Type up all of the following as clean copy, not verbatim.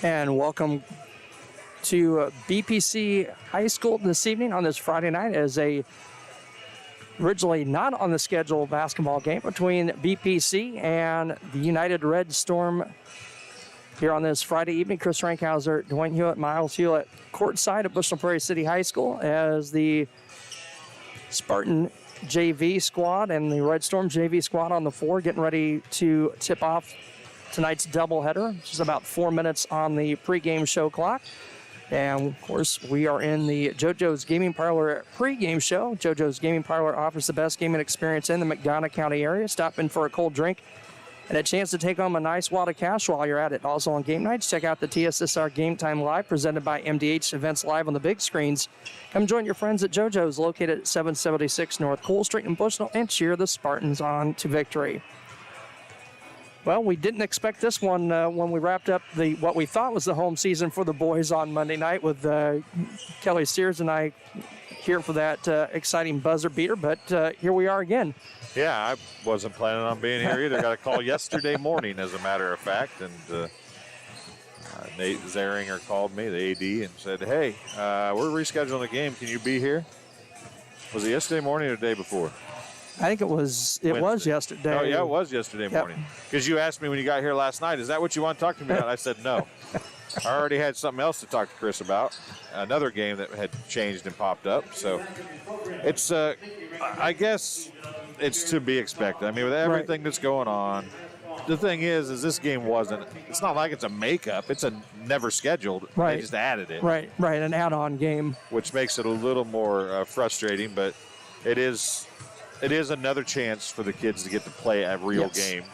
And welcome to BPC High School this evening on this Friday night as a originally not on the schedule basketball game between BPC and the United Red Storm here on this Friday evening. Chris Rankhauser, Dwayne Hewitt, Miles Hewlett courtside at Bushnell Prairie City High School as the Spartan JV squad and the Red Storm JV squad on the floor getting ready to tip off tonight's doubleheader. Just about 4 minutes on the pregame show clock. And, of course, we are in the JoJo's Gaming Parlor pregame show. JoJo's Gaming Parlor offers the best gaming experience in the McDonough County area. Stop in for a cold drink and a chance to take home a nice wad of cash while you're at it. Also on game nights, check out the TSSR Game Time Live presented by MDH Events Live on the big screens. Come join your friends at JoJo's located at 776 North Cole Street in Bushnell and cheer the Spartans on to victory. Well, we didn't expect this one when we wrapped up what we thought was the home season for the boys on Monday night with Kelly Sears and I here for that exciting buzzer beater, but here we are again. Yeah, I wasn't planning on being here either. Got a call yesterday morning, as a matter of fact, and Nate Zeringer called me, the AD, and said, hey, we're rescheduling a game. Can you be here? Was it yesterday morning or the day before? I think it was yesterday. Oh, yeah, it was yesterday morning. Because you asked me when you got here last night, is that what you want to talk to me about? I said no. I already had something else to talk to Chris about, another game that had changed and popped up. So it's, I guess it's to be expected. I mean, with everything that's going on, the thing is this game it's not like it's a makeup. It's a never scheduled. Right. They just added it. Right, an add-on game. Which makes it a little more frustrating, but it is another chance for the kids to get to play a real game.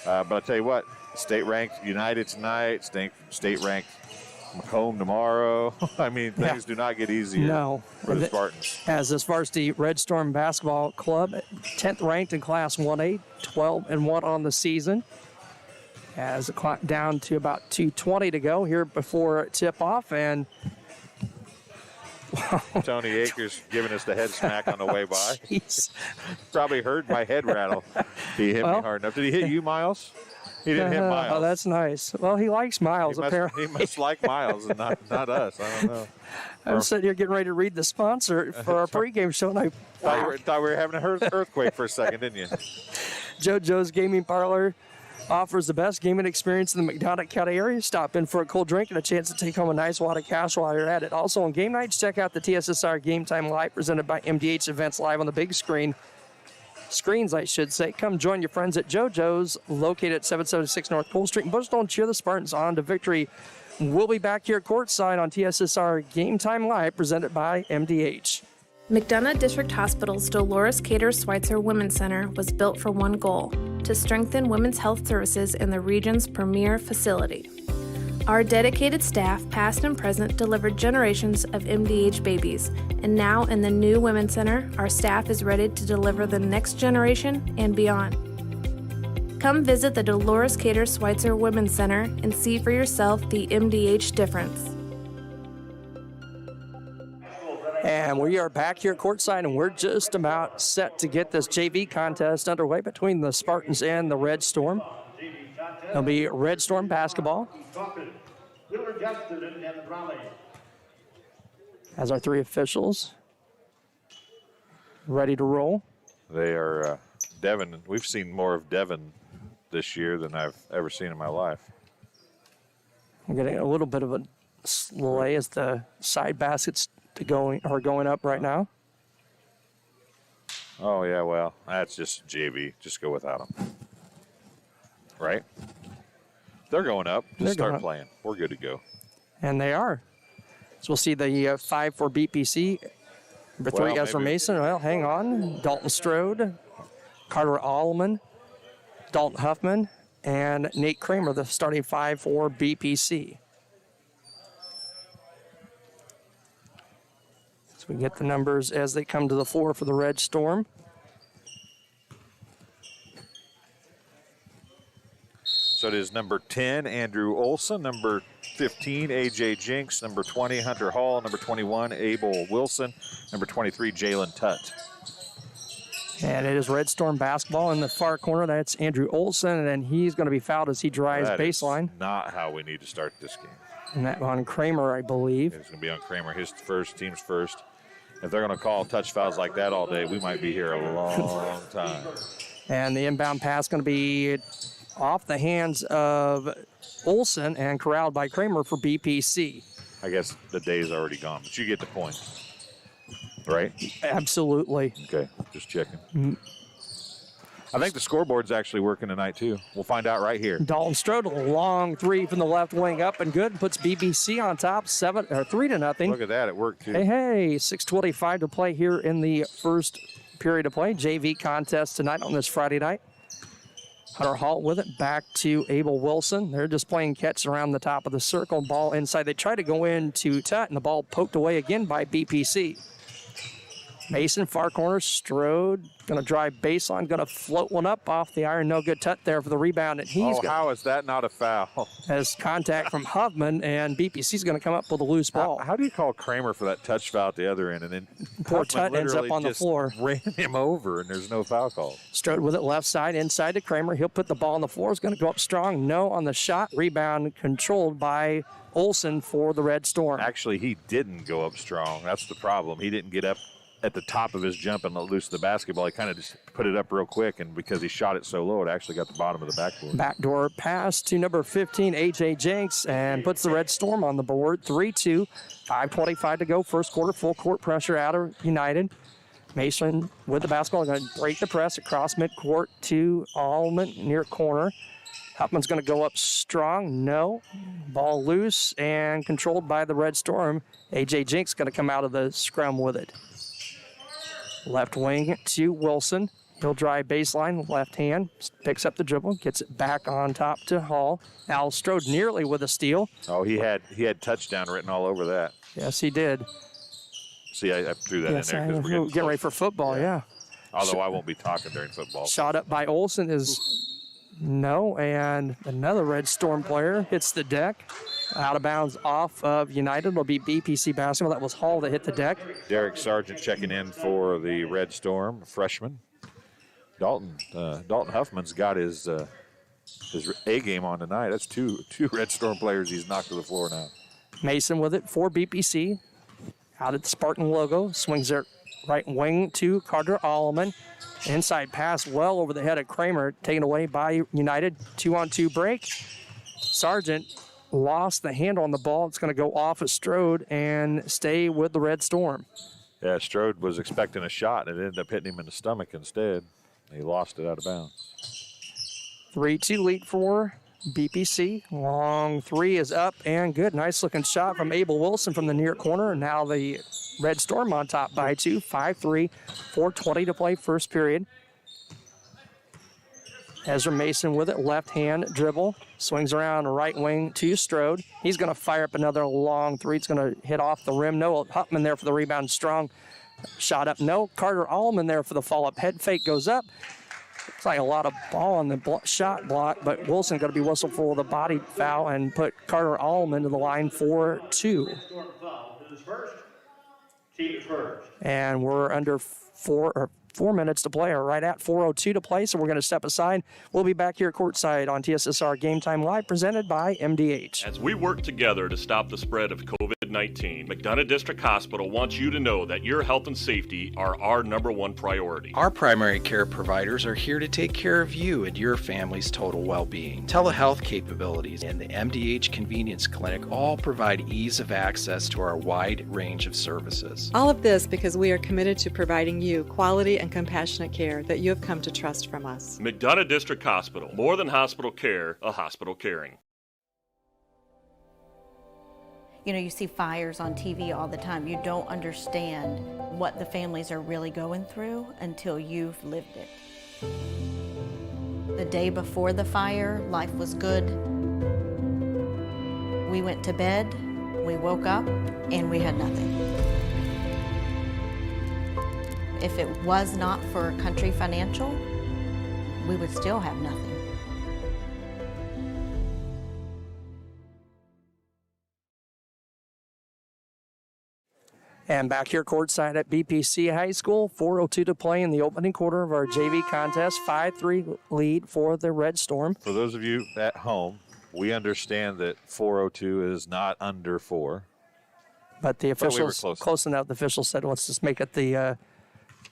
But I'll tell you what, state-ranked United tonight, state-ranked Macomb tomorrow. I mean, things do not get easier for the Spartans. As this varsity Red Storm basketball club, 10th ranked in Class 1A, 12-1 on the season. As the clock down to about 2:20 to go here before tip-off, and Tony Akers giving us the head smack on the way by. Jeez. Probably heard my head rattle. He hit me hard enough. Did he hit you, Miles? He didn't hit Miles. Oh, that's nice. Well, he likes Miles, apparently. He must like Miles and not us. I don't know. I'm sitting here getting ready to read the sponsor for our pregame show, and I thought we were having an earthquake for a second, didn't you? JoJo's Gaming Parlor offers the best gaming experience in the McDonough County area. Stop in for a cold drink and a chance to take home a nice wad of cash while you're at it. Also on game nights, check out the TSSR Game Time Live presented by MDH Events Live on the big screens, I should say. Come join your friends at JoJo's located at 776 North Cole Street in Bushnell and cheer the Spartans on to victory. We'll be back here courtside on TSSR Game Time Live presented by MDH. McDonough District Hospital's Dolores Cater Schweitzer Women's Center was built for one goal: to strengthen women's health services in the region's premier facility. Our dedicated staff, past and present, delivered generations of MDH babies, and now in the new Women's Center, our staff is ready to deliver the next generation and beyond. Come visit the Dolores Cater Schweitzer Women's Center and see for yourself the MDH difference. And we are back here courtside, and we're just about set to get this JV contest underway between the Spartans and the Red Storm. It'll be Red Storm basketball. As our three officials ready to roll. They are Devin. We've seen more of Devin this year than I've ever seen in my life. We're getting a little bit of a delay as the side baskets are going up right now. Oh, yeah, well, that's just JV. Just go without them. Right? They're going up. Just start playing. We're good to go. And they are. So we'll see the 5 for BPC. Number 3, Ezra Mason. Well, hang on. Dalton Strode, Carter Allman, Dalton Huffman, and Nate Kramer, the starting 5 for BPC. So we get the numbers as they come to the floor for the Red Storm. So it is number 10, Andrew Olson, number 15, A.J. Jinks, number 20, Hunter Hall, number 21, Abel Wilson, number 23, Jalen Tutt. And it is Red Storm basketball in the far corner. That's Andrew Olson, and he's going to be fouled as he drives That is baseline. not how we need to start this game. And that on Kramer, I believe. It's going to be on Kramer, his first, team's first. If they're going to call touch fouls like that all day, we might be here a long time. And the inbound pass going to be off the hands of Olson and corralled by Kramer for BPC. I guess the day's already gone, but you get the point. Right? Absolutely. Okay, just checking. I think the scoreboard's actually working tonight, too. We'll find out right here. Dalton Strode, a long three from the left wing up and good. Puts BBC on top, 3-0. Look at that. It worked, too. Hey, 6:25 to play here in the first period of play. JV contest tonight on this Friday night. Hunter Hall with it, back to Abel Wilson. They're just playing catch around the top of the circle. Ball inside. They try to go in to Tut, and the ball poked away again by BPC. Mason, far corner, Strode, going to drive baseline, going to float one up off the iron. No good. Tut there for the rebound, and he's how is that not a foul? has contact from Huffman, and BPC's going to come up with a loose ball. How do you call Kramer for that touch foul at the other end? And then Poor Huffman Tut ends up literally on the just floor. ran him over, and there's no foul call. Strode with it left side, inside to Kramer. He'll put the ball on the floor. He's going to go up strong. No on the shot. Rebound controlled by Olson for the Red Storm. Actually, he didn't go up strong. That's the problem. He didn't get up at the top of his jump and let loose the basketball. He kind of just put it up real quick, and because he shot it so low, it actually got the bottom of the backboard. Backdoor pass to number 15, A.J. Jenks, and puts the Red Storm on the board. 3-2, 5:25 to go. First quarter, full court pressure out of United. Mason with the basketball, going to break the press across midcourt to Allman near corner. Huffman's going to go up strong. No. Ball loose and controlled by the Red Storm. A.J. Jenks going to come out of the scrum with it. Left wing to Wilson. He'll drive baseline, left hand, picks up the dribble, gets it back on top to Hall. Al Strode nearly with a steal. Oh, he had touchdown written all over that. Yes, he did. See, I threw that Yes, in there because we're getting ready for football, yeah. Although I won't be talking during football. Shot up by Olson is no, and another Red Storm player hits the deck. Out of bounds off of United. It'll be BPC basketball. That was Hall that hit the deck. Derek Sargent checking in for the Red Storm, freshman. Dalton Huffman's got his A game on tonight. That's two Red Storm players he's knocked to the floor now. Mason with it for BPC. Out at the Spartan logo. Swings their right wing to Carter Allman. Inside pass well over the head of Kramer. Taken away by United. 2-on-2 break. Sargent lost the handle on the ball. It's going to go off of Strode and stay with the Red Storm. Yeah, Strode was expecting a shot, and it ended up hitting him in the stomach instead. He lost it out of bounds. 3-2 lead for BPC. Long three is up and good. Nice looking shot from Abel Wilson from the near corner. Now the Red Storm on top by 2, 5-3, 4:20 to play first period. Ezra Mason with it, left hand dribble, swings around right wing to Strode. He's going to fire up another long three. It's going to hit off the rim. No, Huffman there for the rebound, strong. Shot up, no. Carter Allman there for the fall-up. Head fake goes up. Looks like a lot of ball on the shot block, but Wilson going to be whistled for the body foul and put Carter Allman to the line for 2. And we're under 4 minutes to play, or right at 4:02 to play, so we're going to step aside. We'll be back here courtside on TSSR Game Time Live, presented by MDH. As we work together to stop the spread of COVID-19, McDonough District Hospital wants you to know that your health and safety are our #1 priority. Our primary care providers are here to take care of you and your family's total well-being. Telehealth capabilities and the MDH Convenience Clinic all provide ease of access to our wide range of services. All of this because we are committed to providing you quality and compassionate care that you have come to trust from us. McDonough District Hospital, more than hospital care, a hospital caring. You know, you see fires on TV all the time. You don't understand what the families are really going through until you've lived it. The day before the fire, life was good. We went to bed, we woke up, and we had nothing. If it was not for Country Financial, we would still have nothing. And back here courtside at BPC High School, 4:02 to play in the opening quarter of our JV contest. 5-3 lead for the Red Storm. For those of you at home, we understand that 4:02 is not under 4. But the we were officials, close enough, the officials said, let's just make it the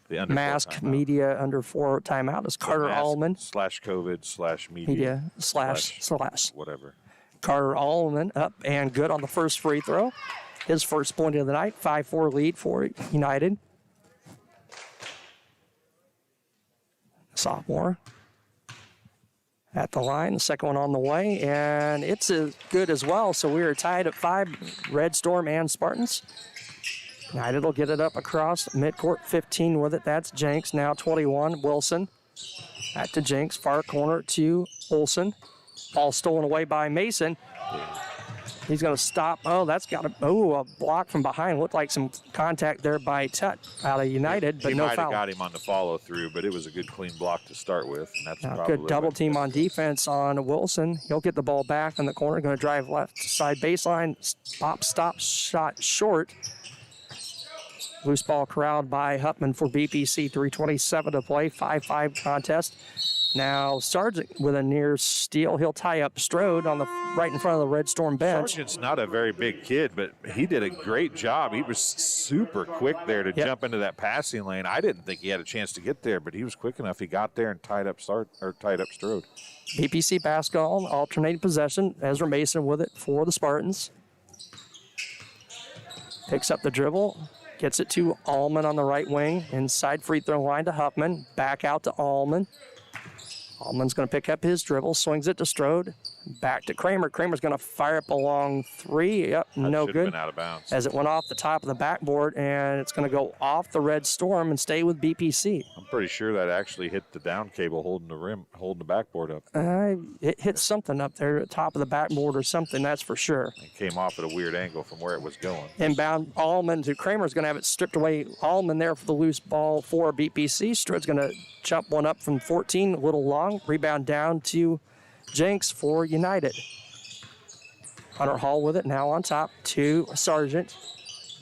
The under 4 mask timeout. media under 4 timeout. Is Carter Mask Allman. /COVID/media. Media slash. Whatever. Carter Allman up and good on the first free throw. His first point of the night, 5-4 lead for United. Sophomore at the line, the second one on the way, and it's good as well. So we are tied at 5, Red Storm and Spartans. United will get it up across midcourt, 15 with it. That's Jenks, now 21, Wilson. Back to Jenks, far corner to Olson. Ball stolen away by Mason. He's going to stop. Oh, that's got a block from behind. Looked like some contact there by Tut out of United, but he no might foul. have got him on the follow through, but it was a good clean block to start with. And that's Now, probably good double what- team on defense on Wilson. He'll get the ball back in the corner. Going to drive left side baseline. Stop, shot short. Loose ball corralled by Huffman for BPC. 3:27 to play. 5-5 contest. Now Sargent with a near steal. He'll tie up Strode on the right in front of the Red Storm bench. Sargent's not a very big kid, but he did a great job. He was super quick there to jump into that passing lane. I didn't think he had a chance to get there, but he was quick enough. He got there and tied up Strode. BPC basketball, alternating possession. Ezra Mason with it for the Spartans. Picks up the dribble, gets it to Allman on the right wing. Inside free throw line to Huffman. Back out to Allman. Allman's going to pick up his dribble, swings it to Strode. Back to Kramer. Kramer's going to fire up a long 3. Yep, That no should have good. been out of bounds. As it went off the top of the backboard, and it's going to go off the Red Storm and stay with BPC. I'm pretty sure that actually hit the down cable holding the backboard up. It hit something up there at the top of the backboard or something, that's for sure. It came off at a weird angle from where it was going. Inbound, Allman to Kramer's going to have it stripped away. Allman there for the loose ball for BPC. Strode's going to jump one up from 14, a little long. Rebound down to Jenks for United. Hunter Hall with it, now on top to Sargent.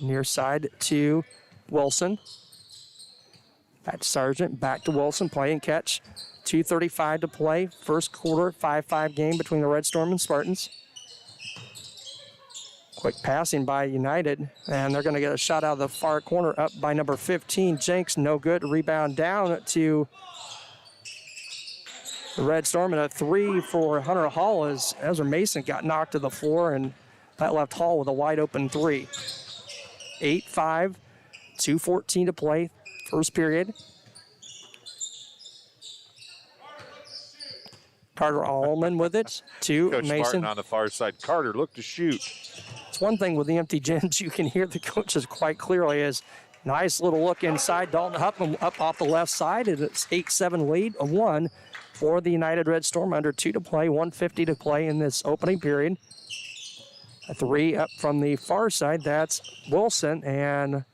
Near side to Wilson. Back to Sargent, back to Wilson, play and catch. 2:35 to play. First quarter, 5-5 game between the Red Storm and Spartans. Quick passing by United, and they're going to get a shot out of the far corner up by number 15. Jenks, no good. Rebound down to the Red Storm, and a 3 for Hunter Hall as Ezra Mason got knocked to the floor, and that left Hall with a wide open 3. 8-5, 2:14 to play, first period. Carter Allman with it to Coach Mason. Martin on the far side. Carter, look to shoot. It's one thing with the empty gyms, you can hear the coaches quite clearly. Is nice little look inside. Dalton Huffman up off the left side, and it's 8-7 lead, a 1 for the United Red Storm. Under 2 to play, 1:50 to play in this opening period. A 3 up from the far side. That's Wilson, and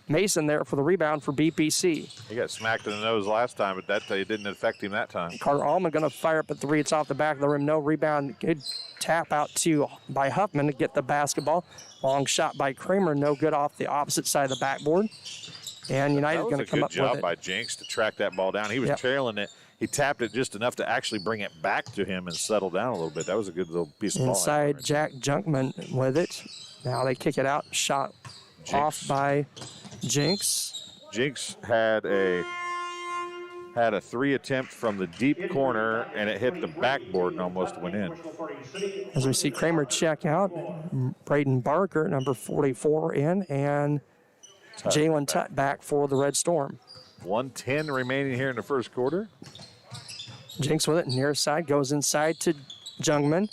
Mason there for the rebound for BPC. He got smacked in the nose last time, but it didn't affect him that time. Carter Allman going to fire up a 3. It's off the back of the rim. No rebound. Good tap out by Huffman to get the basketball. Long shot by Kramer. No good off the opposite side of the backboard. And United going to come up That was a with good job it. by Jenks to track that ball down. He was Yep. trailing it. He tapped it just enough to actually bring it back to him and settle down a little bit. That was a good little piece of ball. Inside Jack Junkman with it. Now they kick it out. Shot off by Jenks. Jenks had a 3 attempt from the deep corner, and it hit the backboard and almost went in. As we see Kramer check out, Braden Barker, number 44, in, and Jalen Tutt back for the Red Storm. 1:10 remaining here in the first quarter. Jenks with it, near side, goes inside to Jungman.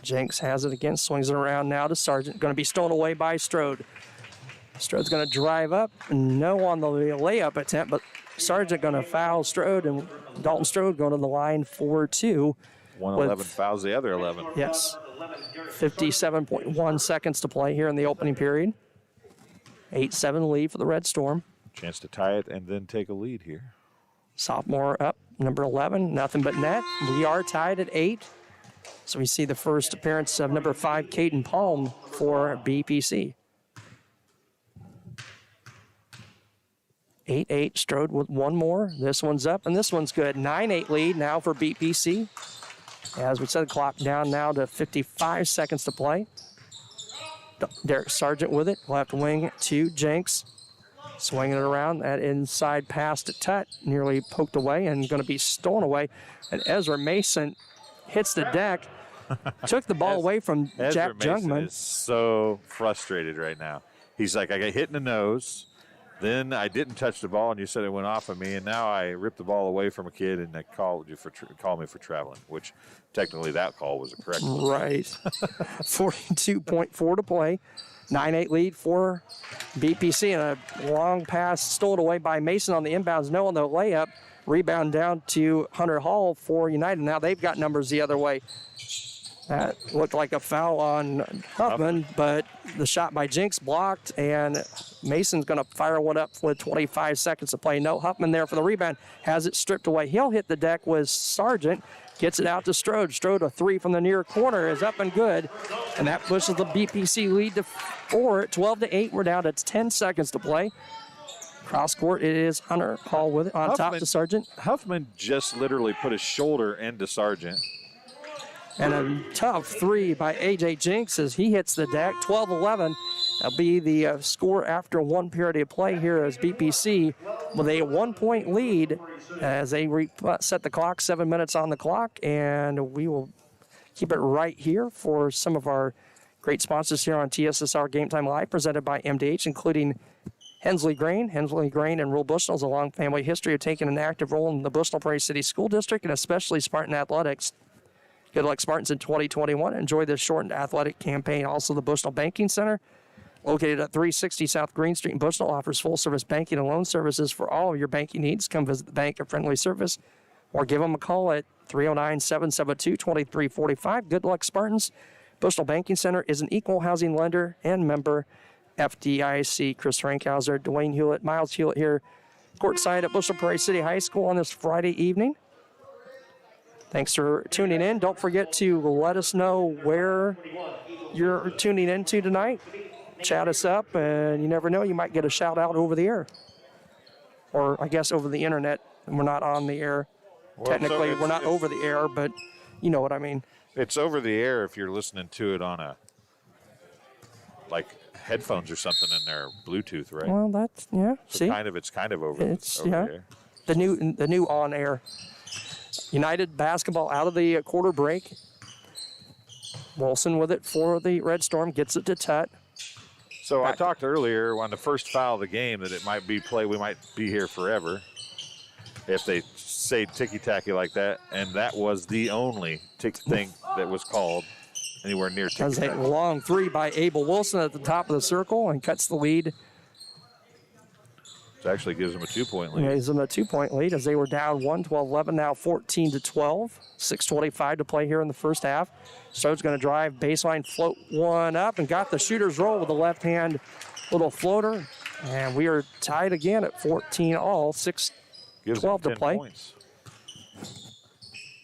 Jenks has it again, swings it around now to Sargent. Going to be stolen away by Strode. Strode's going to drive up. No on the layup attempt, but Sargent going to foul Strode, and Dalton Strode going to the line for 2. 111 fouls the other 11. Yes. 57.1 seconds to play here in the opening period. 8-7 lead for the Red Storm. Chance to tie it and then take a lead here. Sophomore up, number 11, nothing but net. We are tied at 8. So we see the first appearance of number 5, Caden Palm for BPC. 8-8. Strode with one more. This one's up, and this one's good. 9-8 lead now for BPC. As we said, the clock down now to 55 seconds to play. Derek Sargent with it. Left wing to Jenks. Swinging it around. That inside pass to Tutt. Nearly poked away and going to be stolen away. And Ezra Mason hits the deck. Took the ball away from Jack Jungman. Is so frustrated right now. He's like, I got hit in the nose. Then I didn't touch the ball, and you said it went off of me, and now I ripped the ball away from a kid, and they called me for traveling, which technically that call was a correct one. Right. 42.4 to play. 9-8 lead for BPC, and a long pass stolen away by Mason on the inbounds. No on the layup. Rebound down to Hunter Hall for United. Now they've got numbers the other way. That looked like a foul on Huffman, but the shot by Jenks blocked, and Mason's going to fire one up with 25 seconds to play. No, Huffman there for the rebound. Has it stripped away. He'll hit the deck with Sargent. Gets it out to Strode. Strode, a three from the near corner, is up and good. And that pushes the BPC lead to 4. 12-8. We're down to 10 seconds to play. Cross court, it is Hunter Hall with it on top to Sargent. Huffman just literally put his shoulder into Sargent. And a tough three by A.J. Jenks as he hits the deck. 12-11. That'll be the score after one period of play here as BPC with a 1-point lead as they set the clock, 7 minutes on the clock. And we will keep it right here for some of our great sponsors here on TSSR Game Time Live, presented by MDH, including Hensley Grain. Hensley Grain and Rural Bushnell has a long family history of taking an active role in the Bushnell Prairie City School District and especially Spartan Athletics. Good luck, Spartans, in 2021. Enjoy this shortened athletic campaign. Also, the Bushnell Banking Center, located at 360 South Green Street in Bushnell, offers full-service banking and loan services for all of your banking needs. Come visit the bank at friendly service or give them a call at 309-772-2345. Good luck, Spartans. Bushnell Banking Center is an equal housing lender and member FDIC. Chris Frankhauser, Dwayne Hewlett, Miles Hewlett here, courtside at Bushnell Prairie City High School on this Friday evening. Thanks for tuning in. Don't forget to let us know where you're tuning into tonight. Chat us up, and you never know, you might get a shout out over the air. Or I guess over the internet. We're not on the air. Well, Technically, we're not over the air, but you know what I mean. It's over the air if you're listening to it on a, like, headphones or something in their Bluetooth, right? Well, that's, yeah, So see? it's kind of over, It's, over yeah. the air. The new on air. United basketball out of the quarter break. Wilson with it for the Red Storm, gets it to Tutt. So I talked earlier on the first foul of the game that it might be we might be here forever if they say ticky-tacky like that, and that was the only thing that was called anywhere near Has a ticky-tacky. long three by Abel Wilson at the top of the circle and cuts the lead. It actually gives them a 2-point lead. Gives them a 2-point lead as they were down 12-11, now 14-12. 6:25 to play here in the first half. Strode's going to drive baseline, float one up, and got the shooter's roll with a left-hand little floater. And we are tied again at 14 all, 6-12 Gives them to 10 play. points.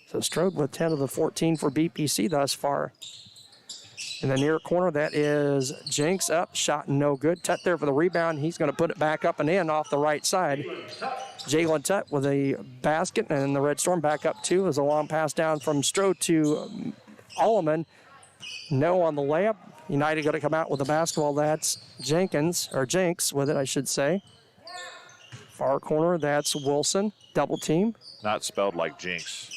So Strode with 10 of the 14 for BPC thus far. In the near corner, that is Jenks up. Shot no good. Tutt there for the rebound. He's going to put it back up and in off the right side. Jalen Tutt with a basket, and the Red Storm back up two. There's a long pass down from Strode to Alleman. No on the layup. United going to come out with the basketball. That's Jenks with it, I should say. Far corner, that's Wilson. Double team. Not spelled like Jinx.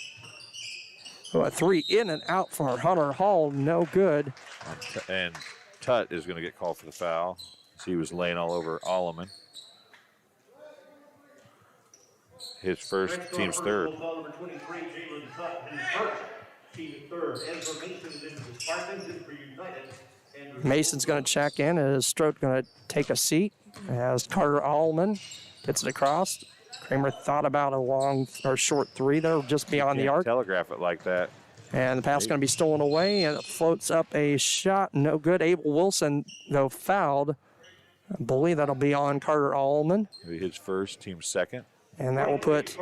A three in and out for Hunter Hall. No good. And Tutt is going to get called for the foul. So he was laying all over Alleman. His first, team's third. Mason's going to check in as Strode going to take a seat as Carter Allman gets it across. Kramer thought about a long or short three there just beyond the Can't arc. telegraph it like that. And the pass is going to be stolen away, and it floats up a shot. No good. Abel Wilson, though, fouled. I believe that'll be on Carter Allman. His first, team's second. And that will put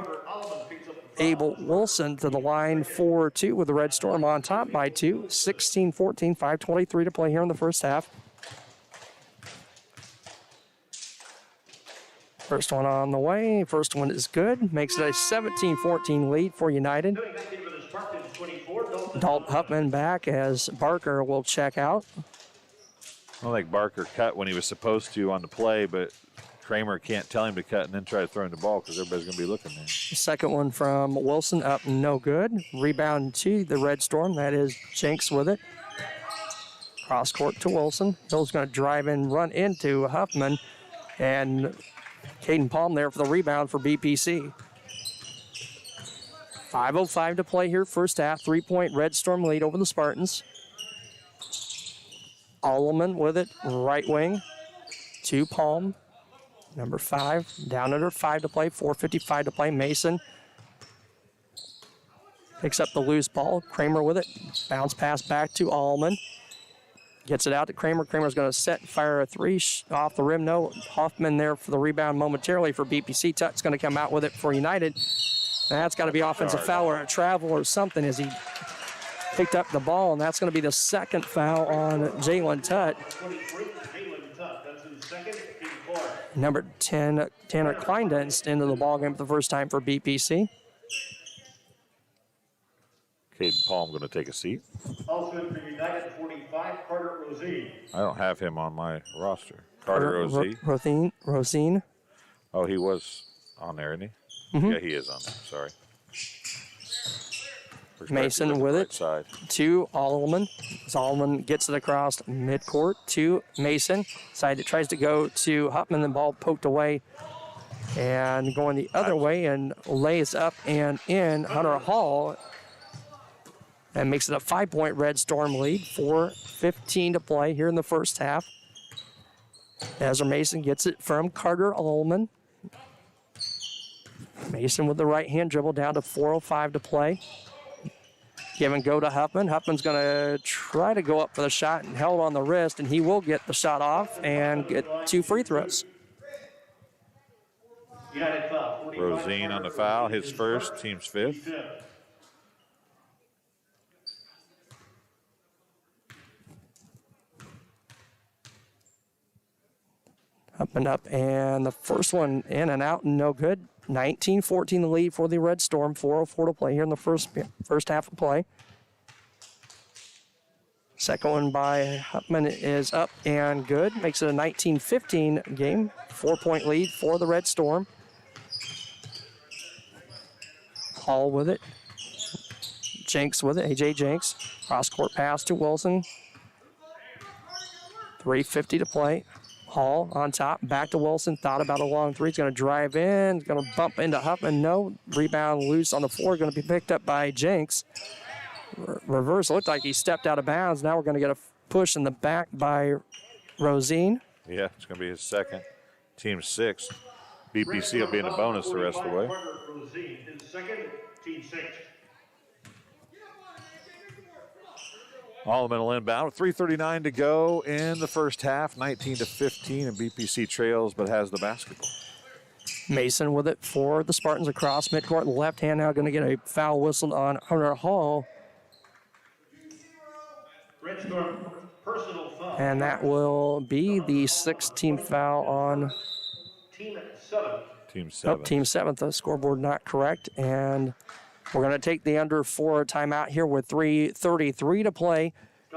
Abel Wilson to the line for two with the Red Storm on top by two. 16-14, 5:23 to play here in the first half. First one on the way. First one is good. Makes it a 17-14 lead for United. Dalton Huffman back as Barker will check out. I don't think Barker cut when he was supposed to on the play, but Kramer can't tell him to cut and then try to throw him the ball because everybody's going to be looking there. Second one from Wilson up, no good. Rebound to the Red Storm. That is Jenks with it. Cross court to Wilson. Hill's going to drive in, run into Huffman, and Caden Palm there for the rebound for BPC. 5:05 to play here, first half. 3-point Red Storm lead over the Spartans. Alleman with it, right wing to Palm. Number 5, down under 5 to play, 4:55 to play. Mason picks up the loose ball. Kramer with it. Bounce pass back to Allman. Gets it out to Kramer. Kramer's going to set and fire a three off the rim. No, Hoffman there for the rebound momentarily for BPC. Tuck's going to come out with it for United. That's got to be offensive foul or a travel or something as he picked up the ball, and that's going to be the second foul on Jalen Tutt. Number 10, Tanner Kleindens into the ballgame for the first time for BPC. Caden Palm going to take a seat. Also for United 45, Carter Rosine. I don't have him on my roster. Carter Rosine. Rosine. Oh, he was on there, isn't he? Mm-hmm. Yeah, he is on there. Sorry. Mason with it side. to Allman. Allman gets it across midcourt to Mason. Side that tries to go to Huffman. The ball poked away and going the other way and lays up and in. Hunter Hall and makes it a 5-point Red Storm lead. 4:15 to play here in the first half. Ezra Mason gets it from Carter Allman. Mason with the right hand dribble down to 4:05 to play. Give and go to Huffman. Huffman's going to try to go up for the shot and held on the wrist, and he will get the shot off and get 2 free throws. United foul. Rosine on the foul, his first, team's 5th. Huffman up, and the first one in and out, no good. 19-14 the lead for the Red Storm. 4:04 to play here in the first half of play. Second one by Huffman is up and good. Makes it a 19-15 game. 4-point lead for the Red Storm. Hall with it. Jenks with it. AJ Jenks. Cross-court pass to Wilson. 3:50 to play. Hall on top, back to Wilson, thought about a long three. He's going to drive in, going to bump into Huffman. No, rebound loose on the floor, going to be picked up by Jenks. Reverse, looked like he stepped out of bounds. Now we're going to get a push in the back by Rosine. Yeah, it's going to be his second, team 6th. BPC will be in the bonus the rest of the way. Carter Rosine, his second, team 6. Allman will inbound. 3:39 to go in the first half. 19-15, and BPC trails but has the basketball. Mason with it for the Spartans across midcourt. Left hand now going to get a foul whistled on Hunter Hall. Red Storm, personal foul. And that will be the 6th team foul on Team 7. Team 7. team 7th. The scoreboard not correct. And we're going to take the under 4 timeout here with 3:33 to play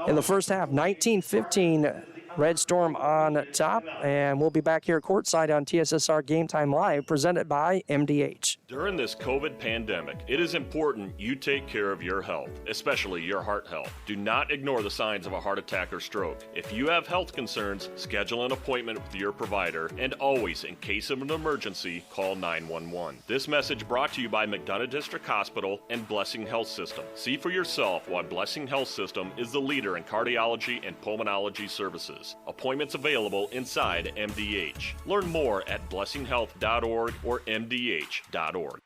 in the first half. 19-15 Red Storm on top. And we'll be back here courtside on TSSR Game Time Live, presented by MDH. During this COVID pandemic, it is important you take care of your health, especially your heart health. Do not ignore the signs of a heart attack or stroke. If you have health concerns, schedule an appointment with your provider, and always, in case of an emergency, call 911. This message brought to you by McDonough District Hospital and Blessing Health System. See for yourself why Blessing Health System is the leader in cardiology and pulmonology services. Appointments available inside MDH. Learn more at blessinghealth.org or mdh.org.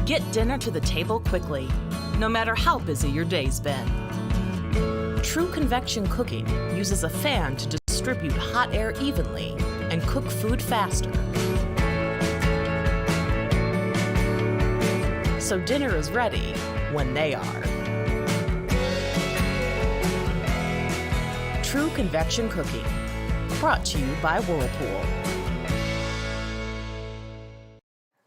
Get dinner to the table quickly, no matter how busy your day's been. True Convection Cooking uses a fan to distribute hot air evenly and cook food faster. So dinner is ready when they are. True Convection Cooking. Brought to you by Whirlpool.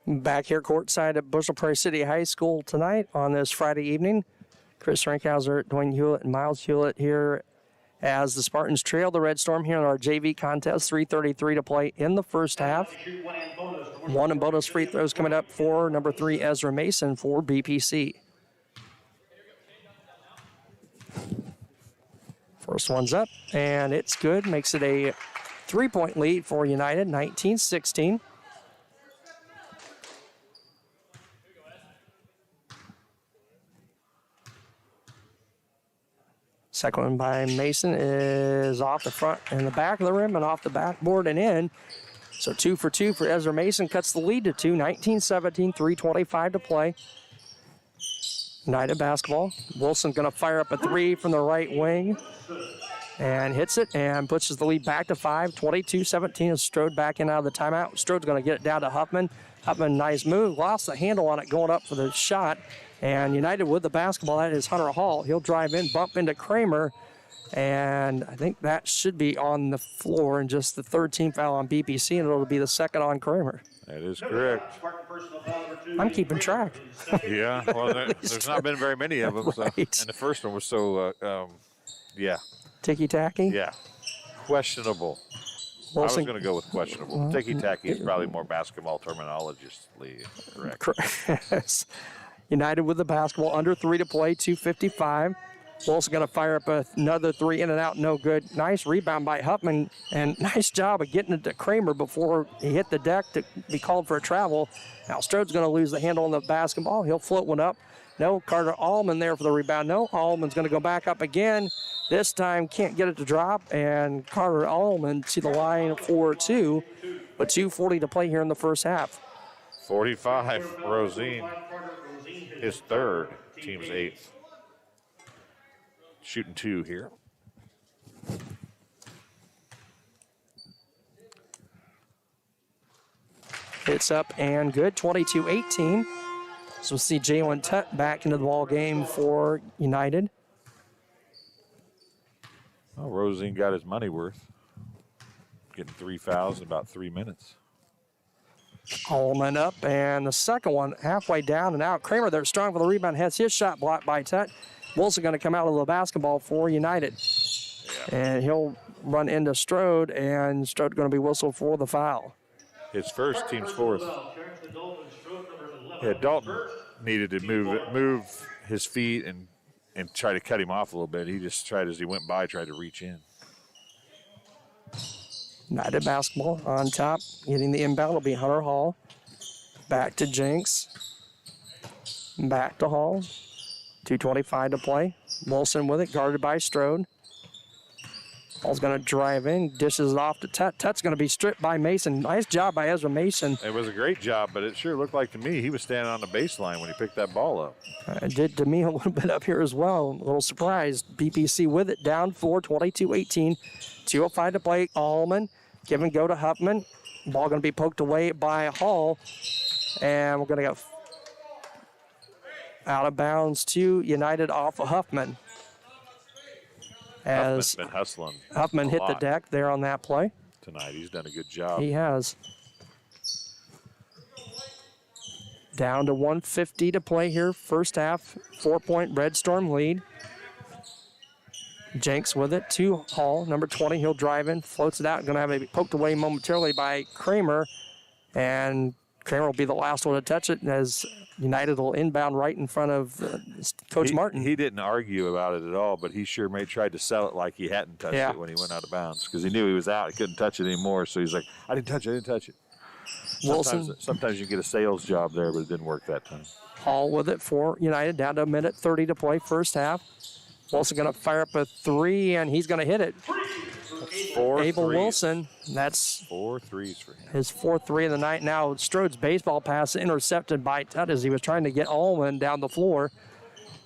Back here courtside at Bushel Prairie City High School tonight on this Friday evening. Chris Rankhauser, Dwayne Hewlett, and Miles Hewlett here as the Spartans trail the Red Storm here in our JV contest. 3:33 to play in the first half. One and bonus free throws coming up for number 3 Ezra Mason for BPC. First one's up, and it's good. Makes it a 3-point lead for United, 19-16. Second one by Mason is off the front and the back of the rim and off the backboard and in. So 2 for 2 for Ezra Mason. Cuts the lead to 2, 19-17, 3:25 to play. United basketball. Wilson going to fire up a 3 from the right wing and hits it and pushes the lead back to 5, 22-17 as Strode back in out of the timeout. Strode's going to get it down to Huffman. Huffman, nice move. Lost the handle on it going up for the shot. And United with the basketball, that is Hunter Hall. He'll drive in, bump into Kramer, and I think that should be on the floor, and just the third team foul on BPC, and it'll be the second on Kramer. That is correct. I'm keeping track. Yeah, well, there's not been very many of them. So. Right. And the first one was so, yeah. Ticky-tacky? Yeah. Questionable. I was going to go with questionable. Ticky-tacky is probably more basketball terminologically correct. United with the basketball, under 3 to play, 2:55. Wilson going to fire up another 3 in and out, no good. Nice rebound by Huffman, and nice job of getting it to Kramer before he hit the deck to be called for a travel. Now Strode's going to lose the handle on the basketball. He'll float one up. No, Carter Allman there for the rebound. No, Allman's going to go back up again. This time can't get it to drop, and Carter Allman to the line for 2, but 2:40 to play here in the first half. 45, Rosine. His third, team's 8th. Shooting 2 here. It's up and good, 22-18. So we'll see Jalen Tutt back into the ball game for United. Well, Rosine got his money worth. Getting 3 fouls in about 3 minutes. Allman up, and the second one halfway down and out. Kramer there strong for the rebound, has his shot blocked by Tutt. Wilson going to come out of the basketball for United. Yeah. And he'll run into Strode, and Strode going to be whistled for the foul. His first, team's 4th. Yeah, Dalton needed to move his feet and try to cut him off a little bit. He just tried, as he went by, tried to reach in. United basketball on top. Getting the inbound will be Hunter Hall. Back to Jenks. Back to Hall. 2:25 to play. Wilson with it, guarded by Strode. Hall's going to drive in, dishes it off to Tutt. Tutt's going to be stripped by Mason. Nice job by Ezra Mason. It was a great job, but it sure looked like to me he was standing on the baseline when he picked that ball up. It did to me a little bit up here as well. A little surprised. BPC with it, down 4, 22-18. 2:05 to play. Allman, give and go to Huffman. Ball going to be poked away by Hall. And we're going to go out of bounds to United off of Huffman. As Huffman's been hustling. Huffman hit the deck there on that play. Tonight, he's done a good job. He has. Down to 1:50 to play here, first half. 4-point Red Storm lead. Jenks with it to Hall, number 20. He'll drive in, floats it out. Going to have it poked away momentarily by Kramer. And Kramer will be the last one to touch it as United will inbound right in front of Coach Martin. He didn't argue about it at all, but he sure tried to sell it like he hadn't touched it when he went out of bounds because he knew he was out. He couldn't touch it anymore, so he's like, I didn't touch it. Wilson. Sometimes you get a sales job there, but it didn't work that time. Hall with it for United, down to a minute 30 to play, first half. Wilson going to fire up a 3, and he's going to hit it. 4 Abel threes. Wilson, that's 4 threes for him. his 4th 3 of the night. Now Strode's baseball pass intercepted by Tutt as he was trying to get Allman down the floor.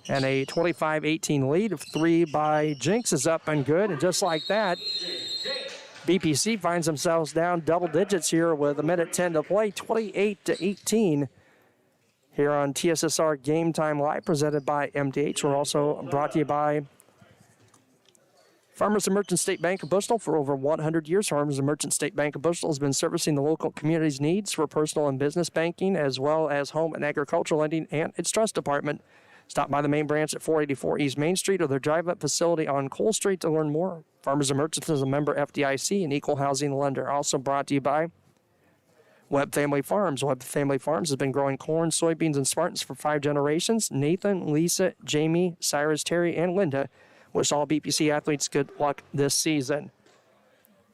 And a 25-18 lead of 3 by Jenks is up and good. And just like that, BPC finds themselves down double digits here with a minute 10 to play, 28-18. Here on TSSR Game Time Live, presented by MDH. We're also brought to you by Farmers and Merchant State Bank of Bushnell. For over 100 years, Farmers and Merchant State Bank of Bushnell has been servicing the local community's needs for personal and business banking, as well as home and agricultural lending and its trust department. Stop by the main branch at 484 East Main Street or their drive-up facility on Cole Street to learn more. Farmers and Merchants is a member FDIC and equal housing lender. Also brought to you by Webb Family Farms. Webb Family Farms has been growing corn, soybeans, and Spartans for 5 generations. Nathan, Lisa, Jamie, Cyrus, Terry, and Linda wish all BPC athletes good luck this season.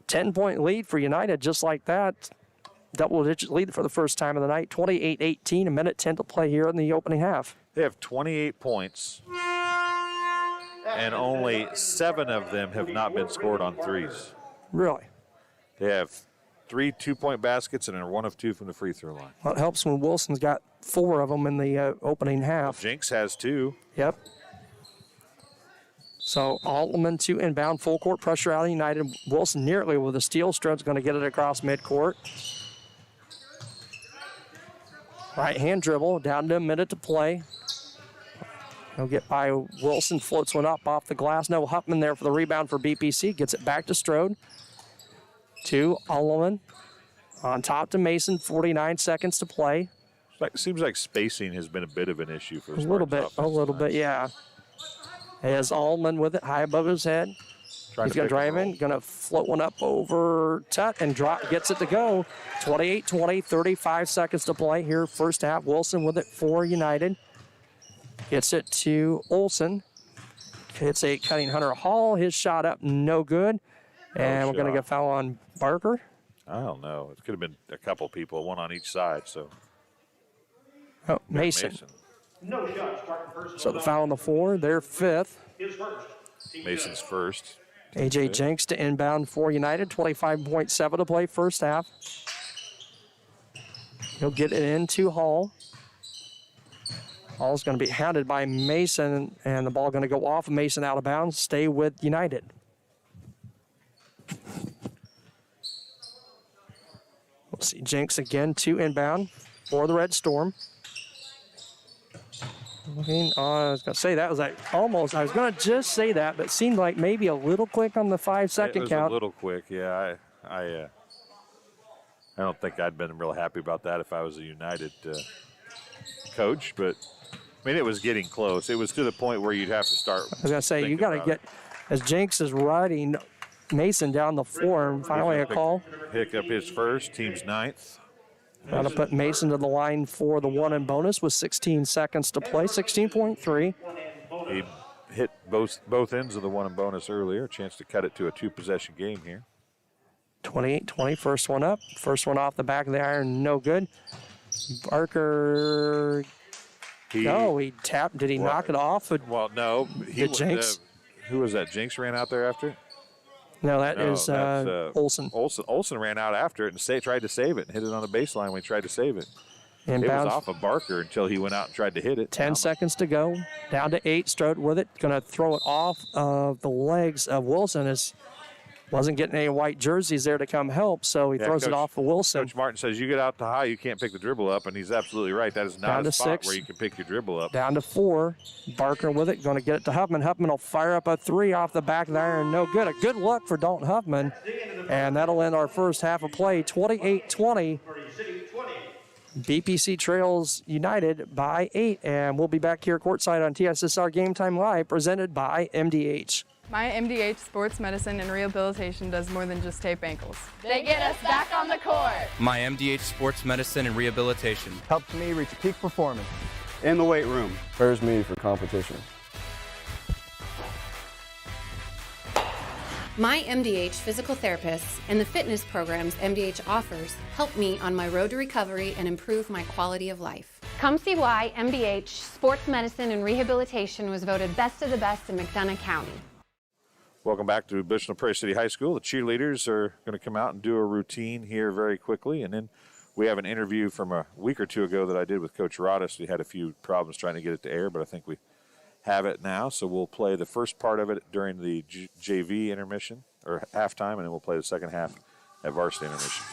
10-point lead for United, just like that. Double-digit lead for the first time of the night. 28-18, a minute 10 to play here in the opening half. They have 28 points, and only 7 of them have not been scored on threes. Really? They have 3 2-point baskets and are 1 of 2 from the free throw line. Well, it helps when Wilson's got 4 of them in the opening half. Jinx has 2. Yep. So Altman to inbound, full court pressure out of United. Wilson nearly with a steal. Strode's going to get it across midcourt. Right hand dribble, down to a minute to play. He'll get by Wilson, floats one up off the glass. No Huffman there for the rebound for BPC. Gets it back to Strode. To Ullman. On top to Mason, 49 seconds to play. Seems like spacing has been a bit of an issue for A little bit, yeah. As Ullman with it high above his head. He's going to drive in, going to float one up over Tut and drop, gets it to go. 28-20, 35 seconds to play here, first half. Wilson with it for United. Gets it to Olson. Hits a cutting Hunter Hall. His shot up, no good. And we're going to get a foul on Barker. I don't know. It could have been a couple people, one on each side. So. Oh, Mason. No shot, starting first. So the foul on the floor, their 5th. His first. Mason's first. A.J. Jenks to inbound for United. 25.7 to play first half. He'll get it into Hall. Hall's going to be hounded by Mason, and the ball going to go off. Mason out of bounds. Stay with United. We'll see Jenks again to inbound for the Red Storm. Looking, I was going to say that was like almost, I was going to just say that, but it seemed like maybe a little quick on the 5-second count. A little quick, yeah. I don't think I'd been real happy about that if I was a United coach, but I mean, it was getting close. It was to the point where you'd have to start. I was going to say, you got to get, as Jenks is riding Mason down the floor, and finally a call. Pick up his first, team's 9th. Got to put Mason to the line for the 1 and bonus with 16 seconds to play, 16.3. He hit both ends of the 1 and bonus earlier. Chance to cut it to a 2-possession game here. 28-20, first one up. First one off the back of the iron, no good. Barker, he tapped. Did he knock it off? Well, no. Jinx? Who was that? Jinx ran out there after it? No, that's Olson. Olson ran out after it and tried to save it and hit it on the baseline when he tried to save it. Inbounds. It was off of Barker until he went out and tried to hit it. 10 seconds to go. Down to 8. Strode with it. Going to throw it off of the legs of Wilson. Wasn't getting any white jerseys there to come help, so he throws it off of Wilson. Coach Martin says, you get out to high, you can't pick the dribble up, and he's absolutely right. That is not a spot 6. where you can pick your dribble up. Down to 4. Barker with it, going to get it to Huffman. Huffman will fire up a 3 off the back of the iron. No good. A good look for Dalton Huffman, and that'll end our first half of play, 28-20. BPC trails United by 8, and we'll be back here courtside on TSSR Game Time Live, presented by MDH. My MDH Sports Medicine and Rehabilitation does more than just tape ankles. They get us back on the court. My MDH Sports Medicine and Rehabilitation helps me reach peak performance in the weight room. Prepares me for competition. My MDH physical therapists and the fitness programs MDH offers help me on my road to recovery and improve my quality of life. Come see why MDH Sports Medicine and Rehabilitation was voted best of the best in McDonough County. Welcome back to Bushnell Prairie City High School. The cheerleaders are going to come out and do a routine here very quickly, and then we have an interview from a week or two ago that I did with Coach Rodis. We had a few problems trying to get it to air, but I think we have it now, so we'll play the first part of it during the JV intermission, or halftime, and then we'll play the second half at varsity intermission.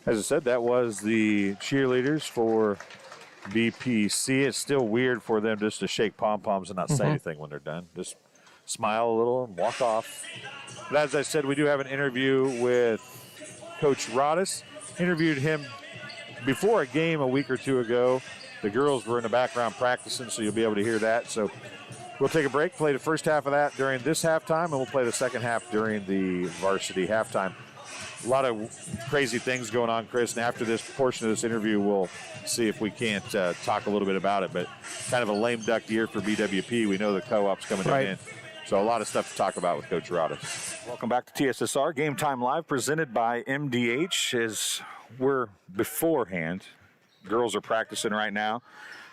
As I said, that was the cheerleaders for BPC. It's still weird for them just to shake pom-poms and not say anything when they're done. Just smile a little and walk off. But as I said, we do have an interview with Coach Rodis. Interviewed him before a game a week or two ago. The girls were in the background practicing, so you'll be able to hear that. So we'll take a break, play the first half of that during this halftime, and we'll play the second half during the varsity halftime. A lot of crazy things going on, Chris, and after this portion of this interview, we'll see if we can't talk a little bit about it. But kind of a lame duck year for BWP. We know the co-op's coming in. So a lot of stuff to talk about with Coach Rodis. Welcome back to TSSR Game Time Live, presented by MDH. As we're beforehand, girls are practicing right now.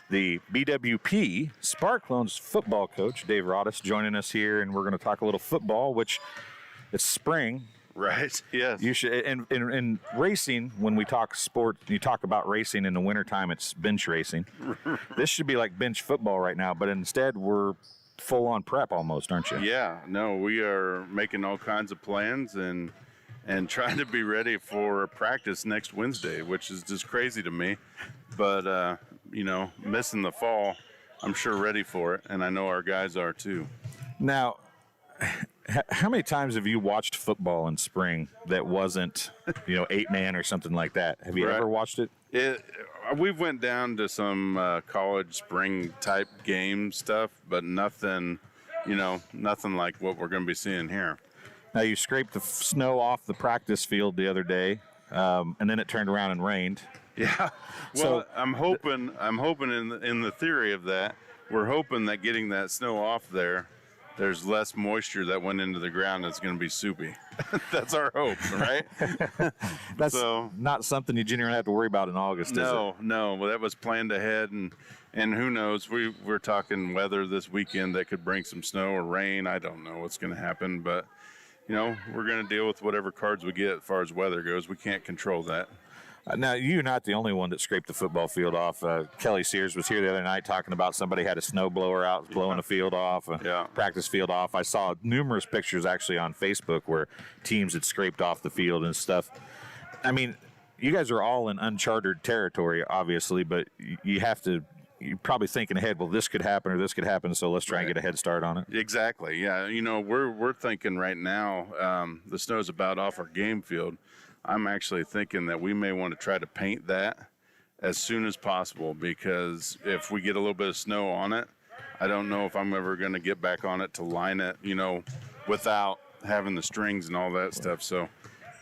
The BWP Sparklones football coach, Dave Rodis, joining us here, and we're going to talk a little football, which it's spring. Right, yes. You should, in racing, when we talk sport, you talk about racing in the wintertime, it's bench racing. This should be like bench football right now, but instead we're full on prep almost, aren't you? Yeah, no, we are making all kinds of plans and trying to be ready for practice next Wednesday, which is just crazy to me. But, missing the fall, I'm sure ready for it, and I know our guys are too. Now, how many times have you watched football in spring that wasn't, 8-man or something like that? Have you ever watched it? We went down to some college spring type game stuff, but nothing like what we're going to be seeing here. Now, you scraped the snow off the practice field the other day, and then it turned around and rained. Yeah. Well, I'm hoping in the theory of that, we're hoping that getting that snow off there's less moisture that went into the ground that's going to be soupy. That's our hope, right? That's not something you generally have to worry about in August, is it? No. Well, that was planned ahead, and who knows? We're talking weather this weekend that could bring some snow or rain. I don't know what's going to happen, but, we're going to deal with whatever cards we get as far as weather goes. We can't control that. Now, you're not the only one that scraped the football field off. Kelly Sears was here the other night talking about somebody had a snow blower out blowing the field off, practice field off. I saw numerous pictures actually on Facebook where teams had scraped off the field and stuff. I mean, you guys are all in uncharted territory, obviously, but you're probably thinking ahead, well, this could happen or this could happen, so let's try and get a head start on it. Exactly, yeah. We're thinking right now the snow's about off our game field. I'm actually thinking that we may want to try to paint that as soon as possible, because if we get a little bit of snow on it, I don't know if I'm ever going to get back on it to line it, without having the strings and all that stuff. So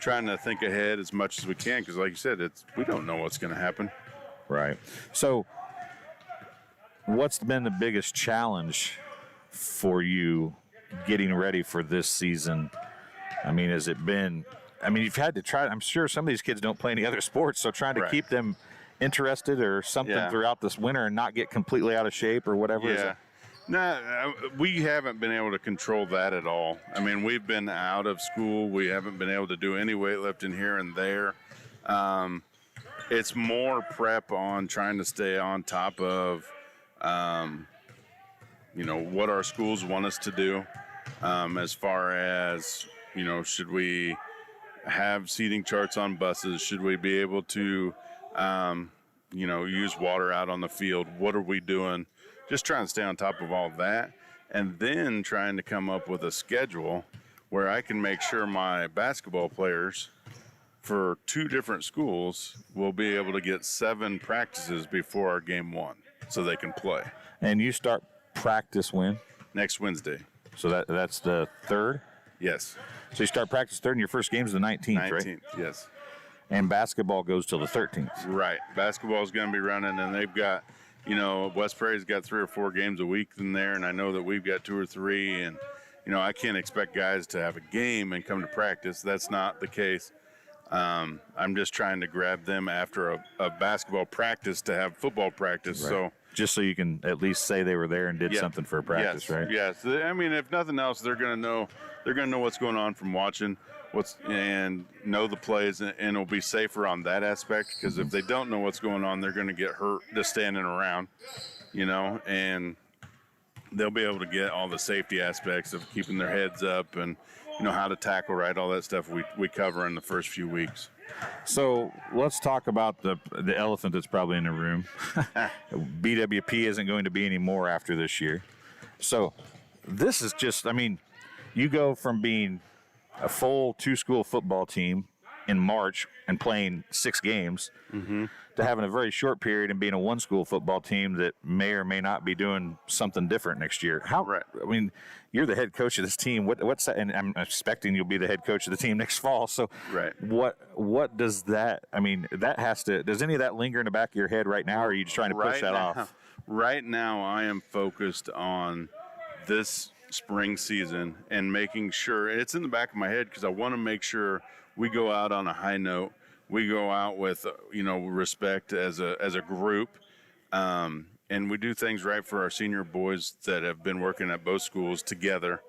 trying to think ahead as much as we can, because like you said, we don't know what's going to happen. Right. So what's been the biggest challenge for you getting ready for this season? I mean, you've had to try. I'm sure some of these kids don't play any other sports, so trying to keep them interested or something throughout this winter and not get completely out of shape or whatever. Yeah. No, we haven't been able to control that at all. I mean, we've been out of school. We haven't been able to do any weightlifting here and there. It's more prep on trying to stay on top of, what our schools want us to do, as far as, should we have seating charts on buses? Should we be able to, use water out on the field? What are we doing? Just trying to stay on top of all that, and then trying to come up with a schedule where I can make sure my basketball players for 2 different schools will be able to get 7 practices before our game 1 so they can play. And you start practice when? Next Wednesday. So that's the 3rd? Yes. So you start practice 3rd, and your first game is the 19th, right? 19th, yes. And basketball goes till the 13th. Right. Basketball is going to be running, and they've got, West Prairie's got 3 or 4 games a week in there, and I know that we've got 2 or 3, and, I can't expect guys to have a game and come to practice. That's not the case. I'm just trying to grab them after a basketball practice to have football practice. Right. So just so you can at least say they were there and did something for a practice, right? Yes. I mean, if nothing else, they're going to know what's going on from watching and know the plays, and it'll be safer on that aspect, because if they don't know what's going on, they're going to get hurt just standing around, and they'll be able to get all the safety aspects of keeping their heads up and how to tackle right, all that stuff we cover in the first few weeks. So let's talk about the elephant that's probably in the room. BWP isn't going to be any more after this year. So this is just, I mean, you go from being a full two-school football team in March and playing 6 games to having a very short period and being a one-school football team that may or may not be doing something different next year. I mean, you're the head coach of this team. What's that? And I'm expecting you'll be the head coach of the team next fall. So what does that, I mean, that has to, does any of that linger in the back of your head right now, or are you just trying to push that off? Right now, I am focused on this spring season and making sure, it's in the back of my head because I want to make sure we go out on a high note. We go out with, respect as a group, and we do things right for our senior boys that have been working at both schools together.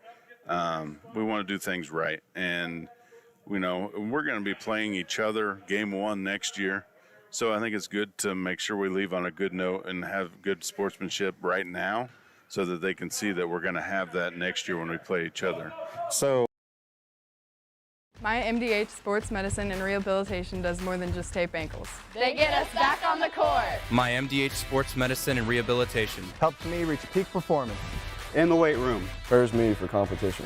We want to do things right, and we're going to be playing each other game 1 next year. So I think it's good to make sure we leave on a good note and have good sportsmanship right now, so that they can see that we're going to have that next year when we play each other. So. My MDH Sports Medicine and Rehabilitation does more than just tape ankles. They get us back on the court. My MDH Sports Medicine and Rehabilitation helps me reach peak performance in the weight room. Prepares me for competition.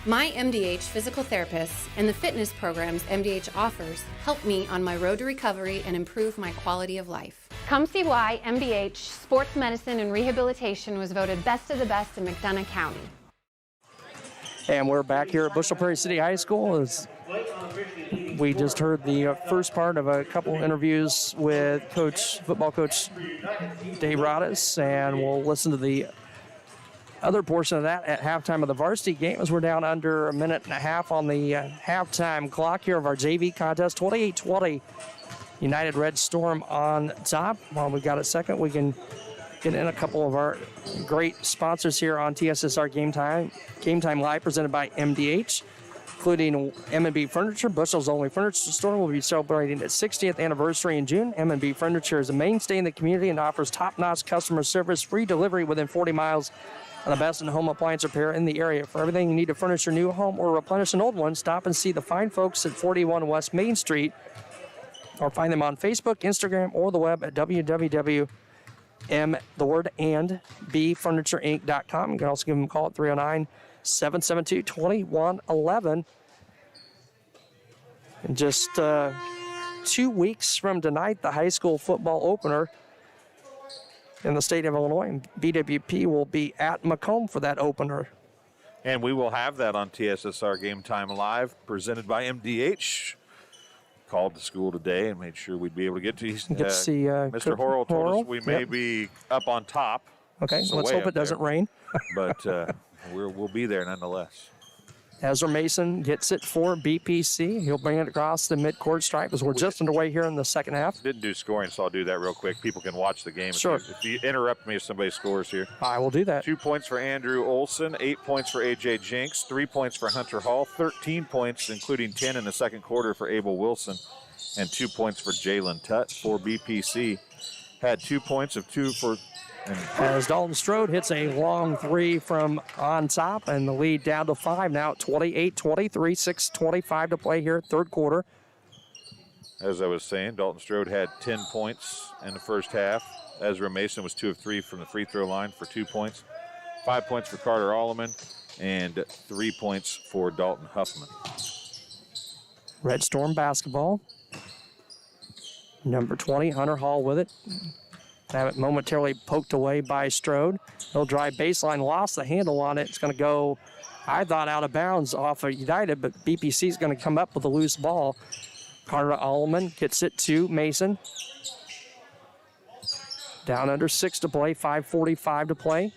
My MDH physical therapists and the fitness programs MDH offers help me on my road to recovery and improve my quality of life. Come see why MDH Sports Medicine and Rehabilitation was voted best of the best in McDonough County. And we're back here at Bushel Prairie City High School. As we just heard the first part of a couple interviews with football coach Dave Rodis, and we'll listen to the other portion of that at halftime of the varsity game, as we're down under a minute and a half on the halftime clock here of our JV contest. 28-20, United Red Storm on top. While we've got a second, we can get in a couple of our great sponsors here on TSSR Game Time Live, presented by MDH, including M&B Furniture, Bushel's only furniture store. Will be celebrating its 60th anniversary in June. M&B Furniture is a mainstay in the community and offers top-notch customer service, free delivery within 40 miles, and the best in home appliance repair in the area. For everything you need to furnish your new home or replenish an old one, stop and see the fine folks at 41 West Main Street, or find them on Facebook, Instagram, or the web at bfurnitureinc.com. You can also give them a call at 309-772-2111. In just 2 weeks from tonight, the high school football opener in the state of Illinois, and BWP will be at Macomb for that opener. And we will have that on TSSR Game Time Live, presented by MDH. Called the school today and made sure we'd be able to get to you. Mr. Horrell told us we may be up on top. Okay, so let's hope it doesn't rain. But we'll be there nonetheless. Ezra Mason gets it for BPC. He'll bring it across the midcourt stripe as we're just underway here in the second half. Didn't do scoring, so I'll do that real quick. People can watch the game. Sure. If you interrupt me if somebody scores here. I will do that. 2 points for Andrew Olson, 8 points for A.J. Jinks, 3 points for Hunter Hall, 13 points, including 10 in the second quarter for Abel Wilson, and 2 points for Jalen Tutt. For BPC, had 2 points of 2 for... As Dalton Strode hits a long three from on top, and the lead down to 5 now, 28-23, 6:25 to play here, third quarter. As I was saying, Dalton Strode had 10 points in the first half. Ezra Mason was 2 of 3 from the free throw line for 2 points. 5 points for Carter Alleman, and 3 points for Dalton Huffman. Red Storm basketball. Number 20, Hunter Hall with it. Have it momentarily poked away by Strode. He'll drive baseline, lost the handle on it. It's going to go, I thought, out of bounds off of United, but BPC is going to come up with a loose ball. Carter Alleman gets it to Mason. Down under 6 to play, 5:45 to play.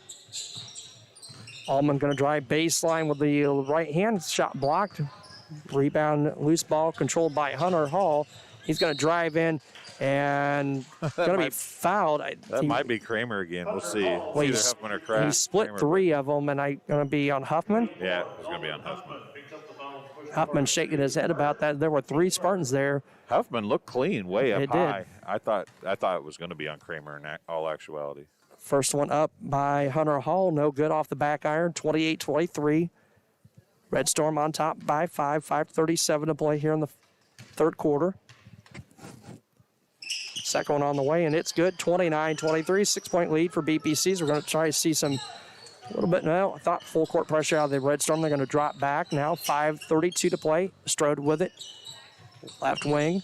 Alleman going to drive baseline with the right hand, shot blocked. Rebound, loose ball controlled by Hunter Hall. He's going to drive in and going to be fouled. That might be Kramer again. We'll see. Well, Either Huffman or Kramer. He split Kramer. 3 of them, and going to be on Huffman. Yeah, it's going to be on Huffman. Huffman shaking his head about that. There were 3 Spartans there. Huffman looked clean, way up It high. did. I thought it was going to be on Kramer in all actuality. First one up by Hunter Hall. No good off the back iron. 28-23. Red Storm on top by 5:37 to play here in the third quarter. Second one on the way, and it's good. 29-23, 6-point lead for BPCs. We're going to try to see a little bit, no, I thought full court pressure out of the Red Storm. They're going to drop back now. 5:32 to play. Strode with it. Left wing.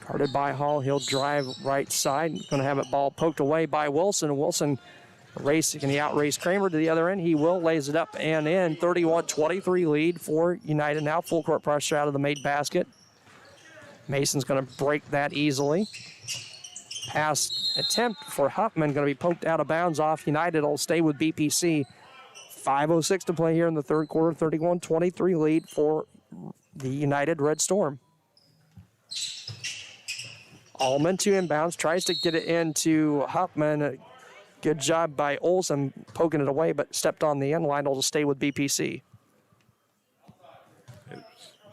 Guarded by Hall. He'll drive right side. Going to have it ball poked away by Wilson. Wilson can he outrace Kramer to the other end? He will. Lays it up and in. 31-23 lead for United. Now full court pressure out of the made basket. Mason's going to break that easily. Pass attempt for Huffman going to be poked out of bounds off United. Will stay with BPC. 5:06 to play here in the third quarter. 31-23 lead for the United Red Storm. Allman to inbounds. Tries to get it into Huffman. Good job by Olsen poking it away, but stepped on the end line. Will stay with BPC.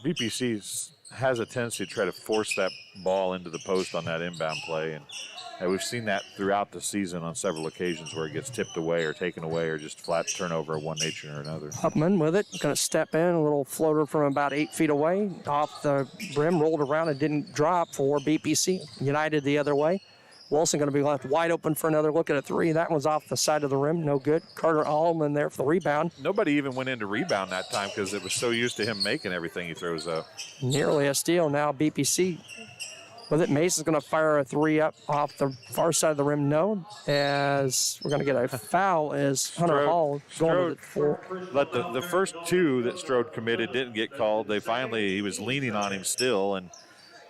BPC has a tendency to try to force that ball into the post on that inbound play, and we've seen that throughout the season on several occasions where it gets tipped away or taken away or just flat turnover of one nature or another. Huffman with it, going to step in, a little floater from about 8 feet away, off the rim, rolled around and didn't drop for BPC. United the other way. Wilson going to be left wide open for another look at a three. That one's off the side of the rim, no good. Carter Allman there for the rebound. Nobody even went in to rebound that time because it was so used to him making everything he throws up. Nearly a steal now, BPC with it. Mason's going to fire a three up off the far side of the rim, no, as we're going to get a foul as Hunter Hall going to the floor. But the first two that Strode committed didn't get called. He was leaning on him still, and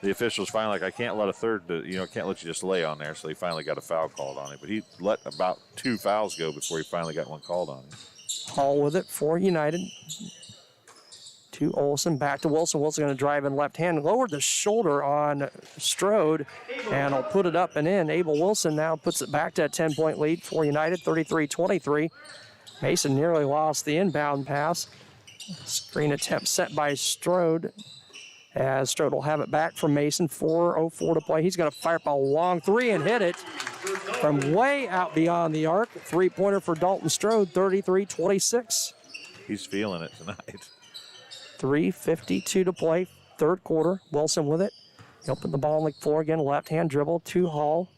the officials finally I can't let a third, can't let you just lay on there. So he finally got a foul called on him. But he let about 2 fouls go before he finally got one called on him. Hall with it for United. To Olsen, back to Wilson. Wilson going to drive in left hand, lowered the shoulder on Strode, and will put it up and in. Abel Wilson now puts it back to a 10-point lead for United, 33-23. Mason nearly lost the inbound pass. Screen attempt set by Strode, as Strode will have it back from Mason. 4:04 to play. He's going to fire up a long three and hit it from way out beyond the arc. Three-pointer for Dalton Strode, 33-26. He's feeling it tonight. 3:52 to play, third quarter. Wilson with it. He'll put the ball on the floor again. Left-hand dribble to Hall.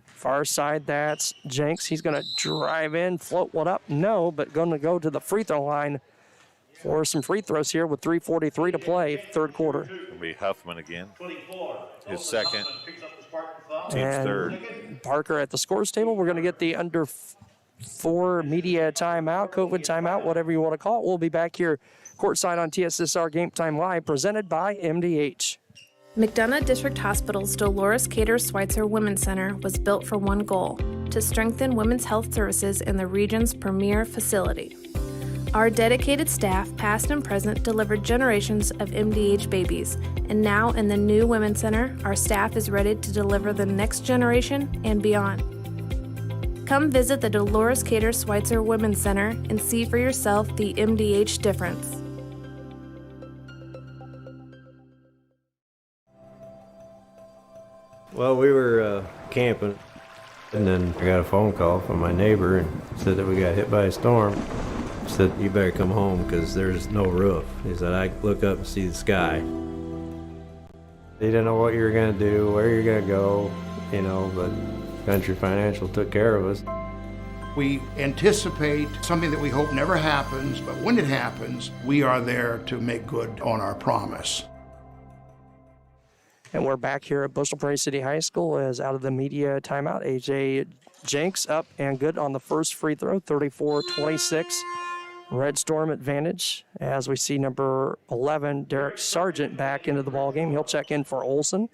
Far side, that's Jenks. He's going to drive in, float one up. No, but going to go to the free throw line for some free throws here with 3:43 to play, third quarter. It'll be Huffman again. His second. Team's And third. Parker at the scores table. We're going to get the under 4 media timeout, COVID timeout, whatever you want to call it. We'll be back here courtside on TSSR Game Time Live, presented by MDH. McDonough District Hospital's Dolores Cater Schweitzer Women's Center was built for one goal: to strengthen women's health services in the region's premier facility. Our dedicated staff, past and present, delivered generations of MDH babies, and now in the new Women's Center, our staff is ready to deliver the next generation and beyond. Come visit the Dolores Cater Schweitzer Women's Center and see for yourself the MDH difference. Well, we were camping, and then I got a phone call from my neighbor and said that we got hit by a storm. He said, "You better come home because there's no roof." He said, "I look up and see the sky." He didn't know what you were going to do, where you're going to go, but Country Financial took care of us. We anticipate something that we hope never happens, but when it happens, we are there to make good on our promise. And we're back here at Bushel Prairie City High School as out of the media timeout. AJ Jenks up and good on the first free throw, 34-26. Red Storm advantage as we see number 11, Derek Sargent, back into the ballgame. He'll check in for Olsen.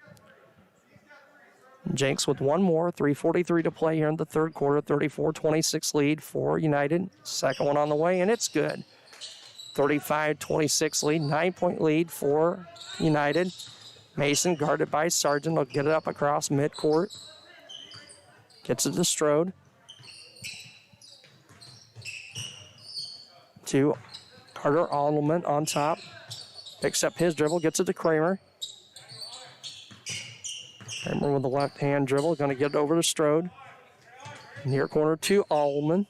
Jenks with one more, 3:43 to play here in the third quarter, 34-26 lead for United. Second one on the way, and it's good. 35-26 lead, 9-point lead for United. Mason guarded by Sargent. Will get it up across midcourt. Gets it to Strode. To Carter Alderman on top. Picks up his dribble, gets it to Kramer. Kramer with the left hand dribble, going to get it over to Strode. Near corner to Allman.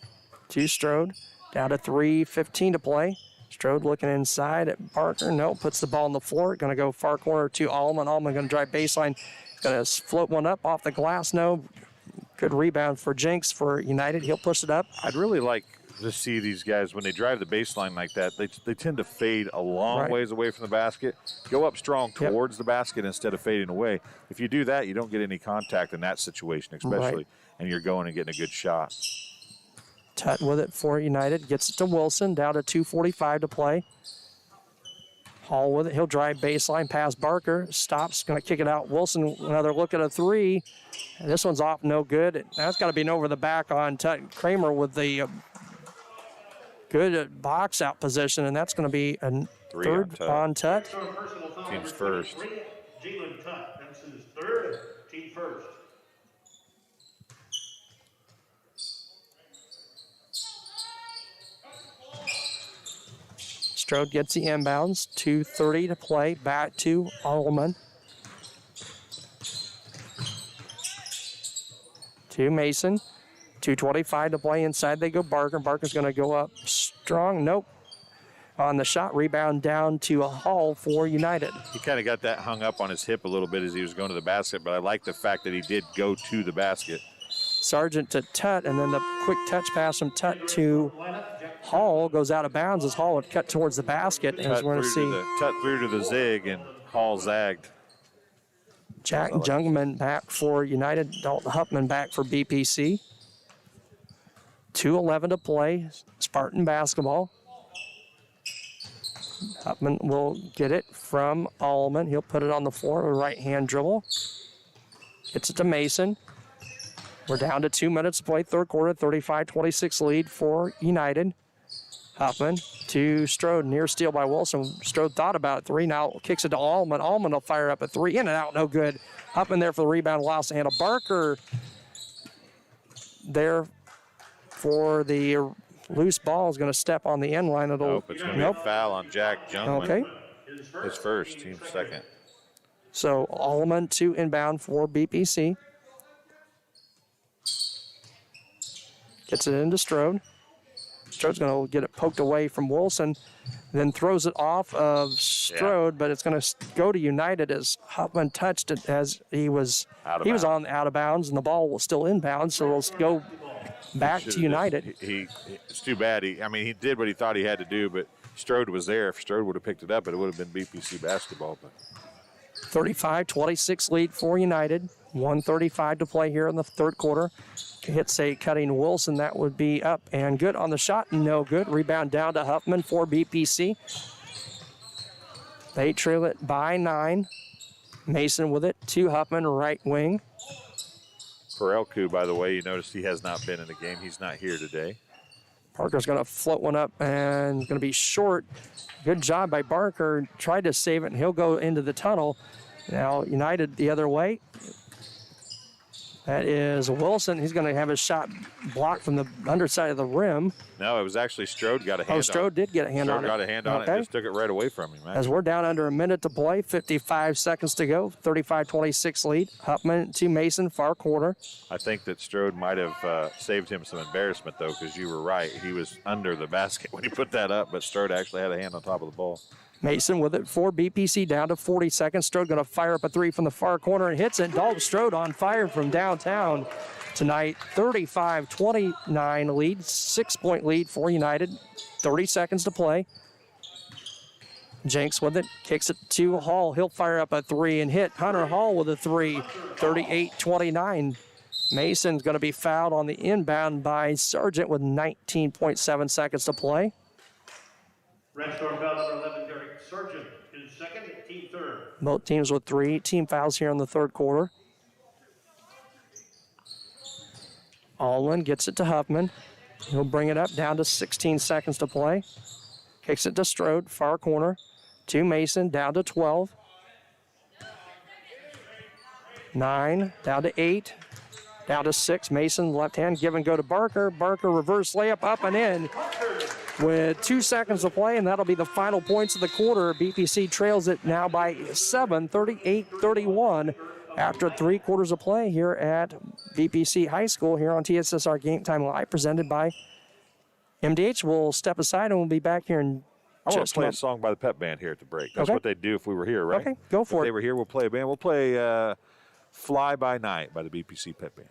to Strode. Down to 3:15 to play. Strode looking inside at Barker. No, puts the ball on the floor. Going to go far corner to Allman. Allman going to drive baseline. Going to float one up off the glass. No. Good rebound for Jenks for United. He'll push it up. I'd really like to see these guys, when they drive the baseline like that, they tend to fade a long ways away from the basket, go up strong towards the basket instead of fading away. If you do that, you don't get any contact in that situation, especially, and you're going and getting a good shot. Tutt with it for United. Gets it to Wilson. Down to 2:45 to play. Hall with it. He'll drive baseline past Barker. Stops. Going to kick it out. Wilson, another look at a three. And this one's off. No good. That's got to be an over the back on Tutt. Kramer with the good box out position, and that's going to be a third on Tutt. Team's first. Jalen Tutt. That's his third. Team first. Strode gets the inbounds. 2:30 to play. Back to Allman. To Mason. 2:25 to play. Inside they go Barker. Barker's going to go up strong. Nope. On the shot. Rebound down to a Hall for United. He kind of got that hung up on his hip a little bit as he was going to the basket, but I like the fact that he did go to the basket. Sargent to Tutt, and then the quick touch pass from Tutt to Hall goes out of bounds as Hall would cut towards the basket. As we're going to see. Tutt through to the zig, and Hall zagged. Jack Jungman back for United. Dalton Huffman back for BPC. 2:11 to play. Spartan basketball. Huffman will get it from Allman. He'll put it on the floor with a right-hand dribble. Gets it to Mason. We're down to 2 minutes to play, third quarter, 35-26 lead for United. Huffman to Strode, near steal by Wilson. Strode thought about it, three, now kicks it to Allman. Allman will fire up a three, in and out, no good. Huffman there for the rebound, lost the handle. Barker there for the loose ball is going to step on the end line. Nope, it's going to be a foul on Jack Jungman. Okay. His first, team second. So Allman to inbound for BPC. Gets it into Strode. Strode's going to get it poked away from Wilson, then throws it off of Strode, but it's going to go to United as Huffman touched it as he was out of bounds, and the ball was still inbounds, so it'll go back to United. It's too bad. He did what he thought he had to do, but Strode was there. If Strode would have picked it up, it would have been BPC basketball. But 35-26 lead for United. 1:35 to play here in the third quarter. Hits a cutting Wilson. That would be up and good on the shot. No good. Rebound down to Huffman for BPC. They trail it by 9. Mason with it to Huffman, right wing. Perelku, by the way, you noticed he has not been in the game. He's not here today. Parker's going to float one up and going to be short. Good job by Barker. Tried to save it, and he'll go into the tunnel. Now United the other way. That is Wilson. He's going to have his shot blocked from the underside of the rim. No, it was actually Strode got a hand on it. Strode did get a hand on it. Strode got a hand on it and just took it right away from him. As we're down under a minute to play, 55 seconds to go, 35-26 lead. Huffman to Mason, far corner. I think that Strode might have saved him some embarrassment, though, because you were right. He was under the basket when he put that up, but Strode actually had a hand on top of the ball. Mason with it for BPC, down to 40 seconds. Strode going to fire up a three from the far corner and hits it. Dalton Strode on fire from downtown tonight. 35-29 lead, 6-point lead for United. 30 seconds to play. Jenks with it, kicks it to Hall. He'll fire up a three and hit Hunter Hall with a three. 38-29. Mason's going to be fouled on the inbound by Sargent with 19.7 seconds to play. Red Storm foul number 11, Derek Sargent, his second, team third. Both teams with 3 team fouls here in the third quarter. Allman gets it to Huffman. He'll bring it up down to 16 seconds to play. Kicks it to Strode, far corner. To Mason, down to 12. 9, down to 8. Down to 6. Mason, left hand, give and go to Barker. Barker, reverse layup, up and in. With 2 seconds to play, and that'll be the final points of the quarter. BPC trails it now by 7, 38-31, after 3 quarters of play here at BPC High School here on TSSR Game Time Live, presented by MDH will step aside and we'll be back here in I want just to play a moment. song by the pep band here at the break. That's Okay. what they'd do if we were here, right? Okay, go for if it. they were here, we'll play a band. We'll play Fly By Night by the BPC Pep Band.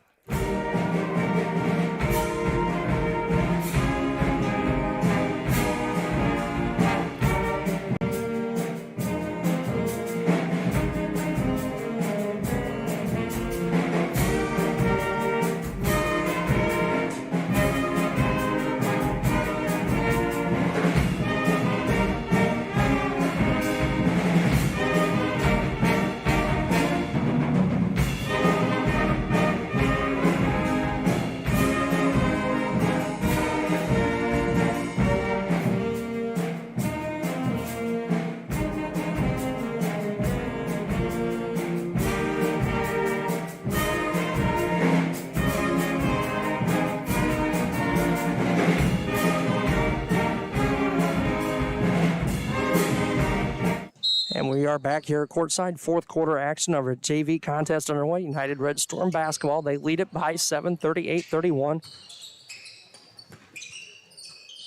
And we are back here at courtside. Fourth quarter action of a JV contest underway. United Red Storm basketball. They lead it by 7, 38-31.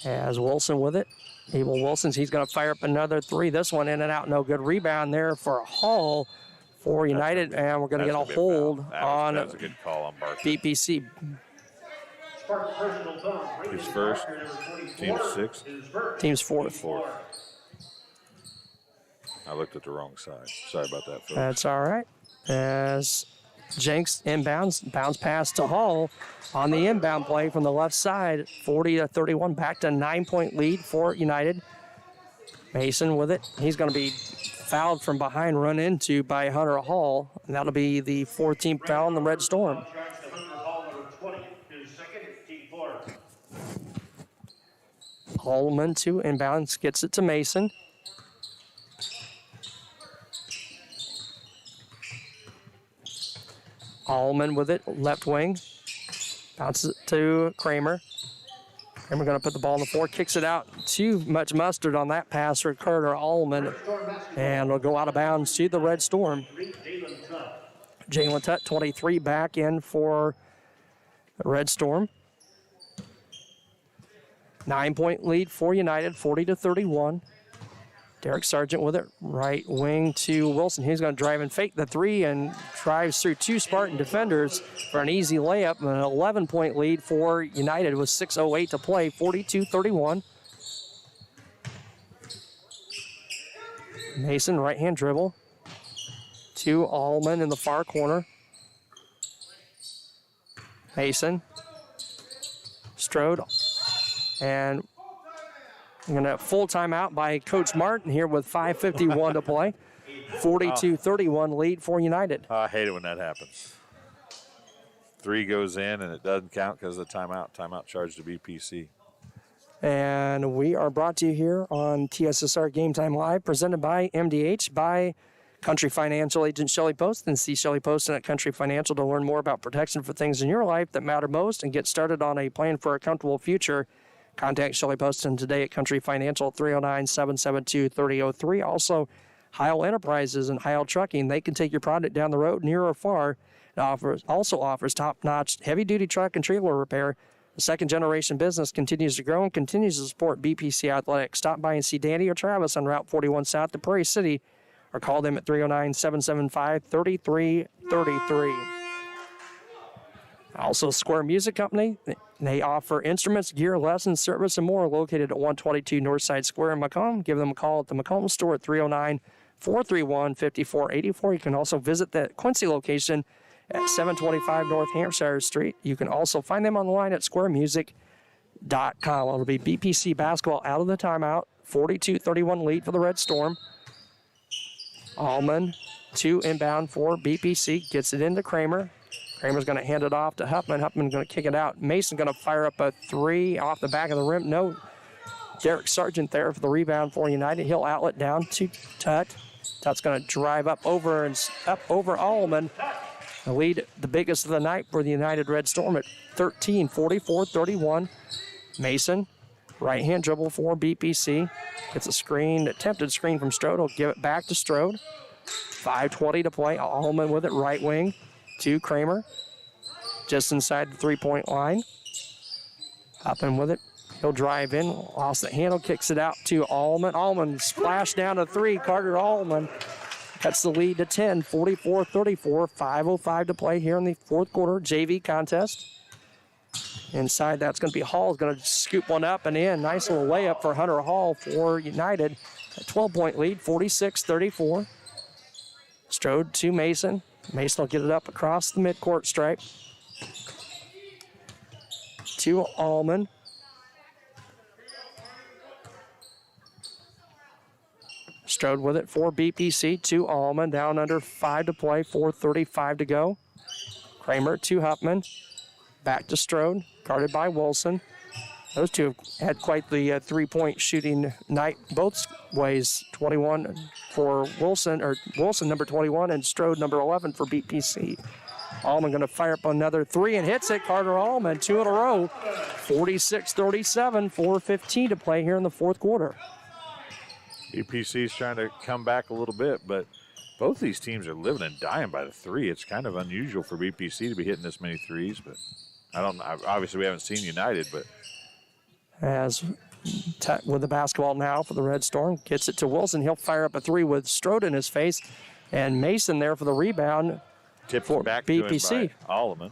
As Wilson with it. Abel Wilson's, he's going to fire up another three. This one in and out, no good. Rebound there for a Hall for United, and we're going to get a hold on That was a good call on Barkley. BPC. He's first. Team sixth. Team's fourth. I looked at the wrong side. Sorry about that, Phil. That's all right. As Jenks inbounds, bounce pass to Hall on the inbound play from the left side, 40-31, back to 9-point lead for United. Mason with it. He's going to be fouled from behind, run into by Hunter Hall, and that'll be the 14th foul on the Red Storm. Hallman to inbounds, gets it to Mason. Allman with it, left wing. Bounces it to Kramer. Kramer going to put the ball on the floor, kicks it out. Too much mustard on that pass for Carter Allman. And it'll go out of bounds to the Red Storm. Jalen Tutt, 23, back in for the Red Storm. 9-point lead for United, 40-31. Derek Sargent with it, right wing to Wilson. He's going to drive and fake the three and drives through two Spartan defenders for an easy layup. An 11-point lead for United with 6:08 to play, 42-31. Mason, right-hand dribble to Allman in the far corner. Mason, Strode, and I'm going to full timeout by Coach Martin here with 5:51 to play. 42-31 lead for United. I hate it when that happens. Three goes in and it doesn't count because of the timeout. Timeout charge to BPC. And we are brought to you here on TSSR Game Time Live, presented by MDH, by Country Financial agent Shelley Poston. See Shelley Poston at Country Financial to learn more about protection for things in your life that matter most and get started on a plan for a comfortable future. Contact Shelley Poston today at Country Financial, 309-772-3003. Also, Heil Enterprises and Heil Trucking. They can take your product down the road, near or far. It also offers top-notch heavy-duty truck and trailer repair. The second-generation business continues to grow and continues to support BPC Athletics. Stop by and see Danny or Travis on Route 41 South to Prairie City, or call them at 309-775-3333. Also, Square Music Company. They offer instruments, gear, lessons, service, and more, located at 122 Northside Square in Macomb. Give them a call at the Macomb store at 309-431-5484. You can also visit the Quincy location at 725 North Hampshire Street. You can also find them online at squaremusic.com. It'll be BPC basketball out of the timeout. 42-31 lead for the Red Storm. Allman, 2 inbound for BPC. Gets it into Kramer. Kramer's going to hand it off to Huffman. Huffman's going to kick it out. Mason going to fire up a three off the back of the rim. No. Derek Sargent there for the rebound for United. He'll outlet down to Tutt. Tutt's going to drive up over Allman. The lead, the biggest of the night for the United Red Storm at 13, 44-31. Mason, right-hand dribble for BPC. Gets a screen, attempted screen from Strode. He'll give it back to Strode. 5:20 to play. Allman with it, right wing to Kramer. Just inside the three-point line. Huffman with it. He'll drive in, lost the handle, kicks it out to Allman. Allman splash down to 3. Carter Allman cuts the lead to 10, 44-34, 5:05 to play here in the fourth quarter JV contest. Inside, that's going to be Hall. Going to scoop one up and in. Nice little layup for Hunter Hall for United. A 12-point lead, 46-34. Strode to Mason. Mason will get it up across the midcourt stripe. To Allman. Strode with it for BPC to Allman. Down under 5 to play, 4:35 to go. Kramer to Huffman. Back to Strode, guarded by Wilson. Those two have had quite the three-point shooting night both ways. 21 for Wilson, or Wilson number 21, and Strode number 11 for BPC. Allman going to fire up another 3 and hits it. Carter Allman, 2 in a row. 46-37, 4:15 to play here in the fourth quarter. BPC's trying to come back a little bit, but both these teams are living and dying by the 3. It's kind of unusual for BPC to be hitting this many threes, but obviously we haven't seen United, but. As with the basketball now for the Red Storm, gets it to Wilson. He'll fire up a 3 with Strode in his face, and Mason there for the rebound. Tipped for back BPC. to him by Allman.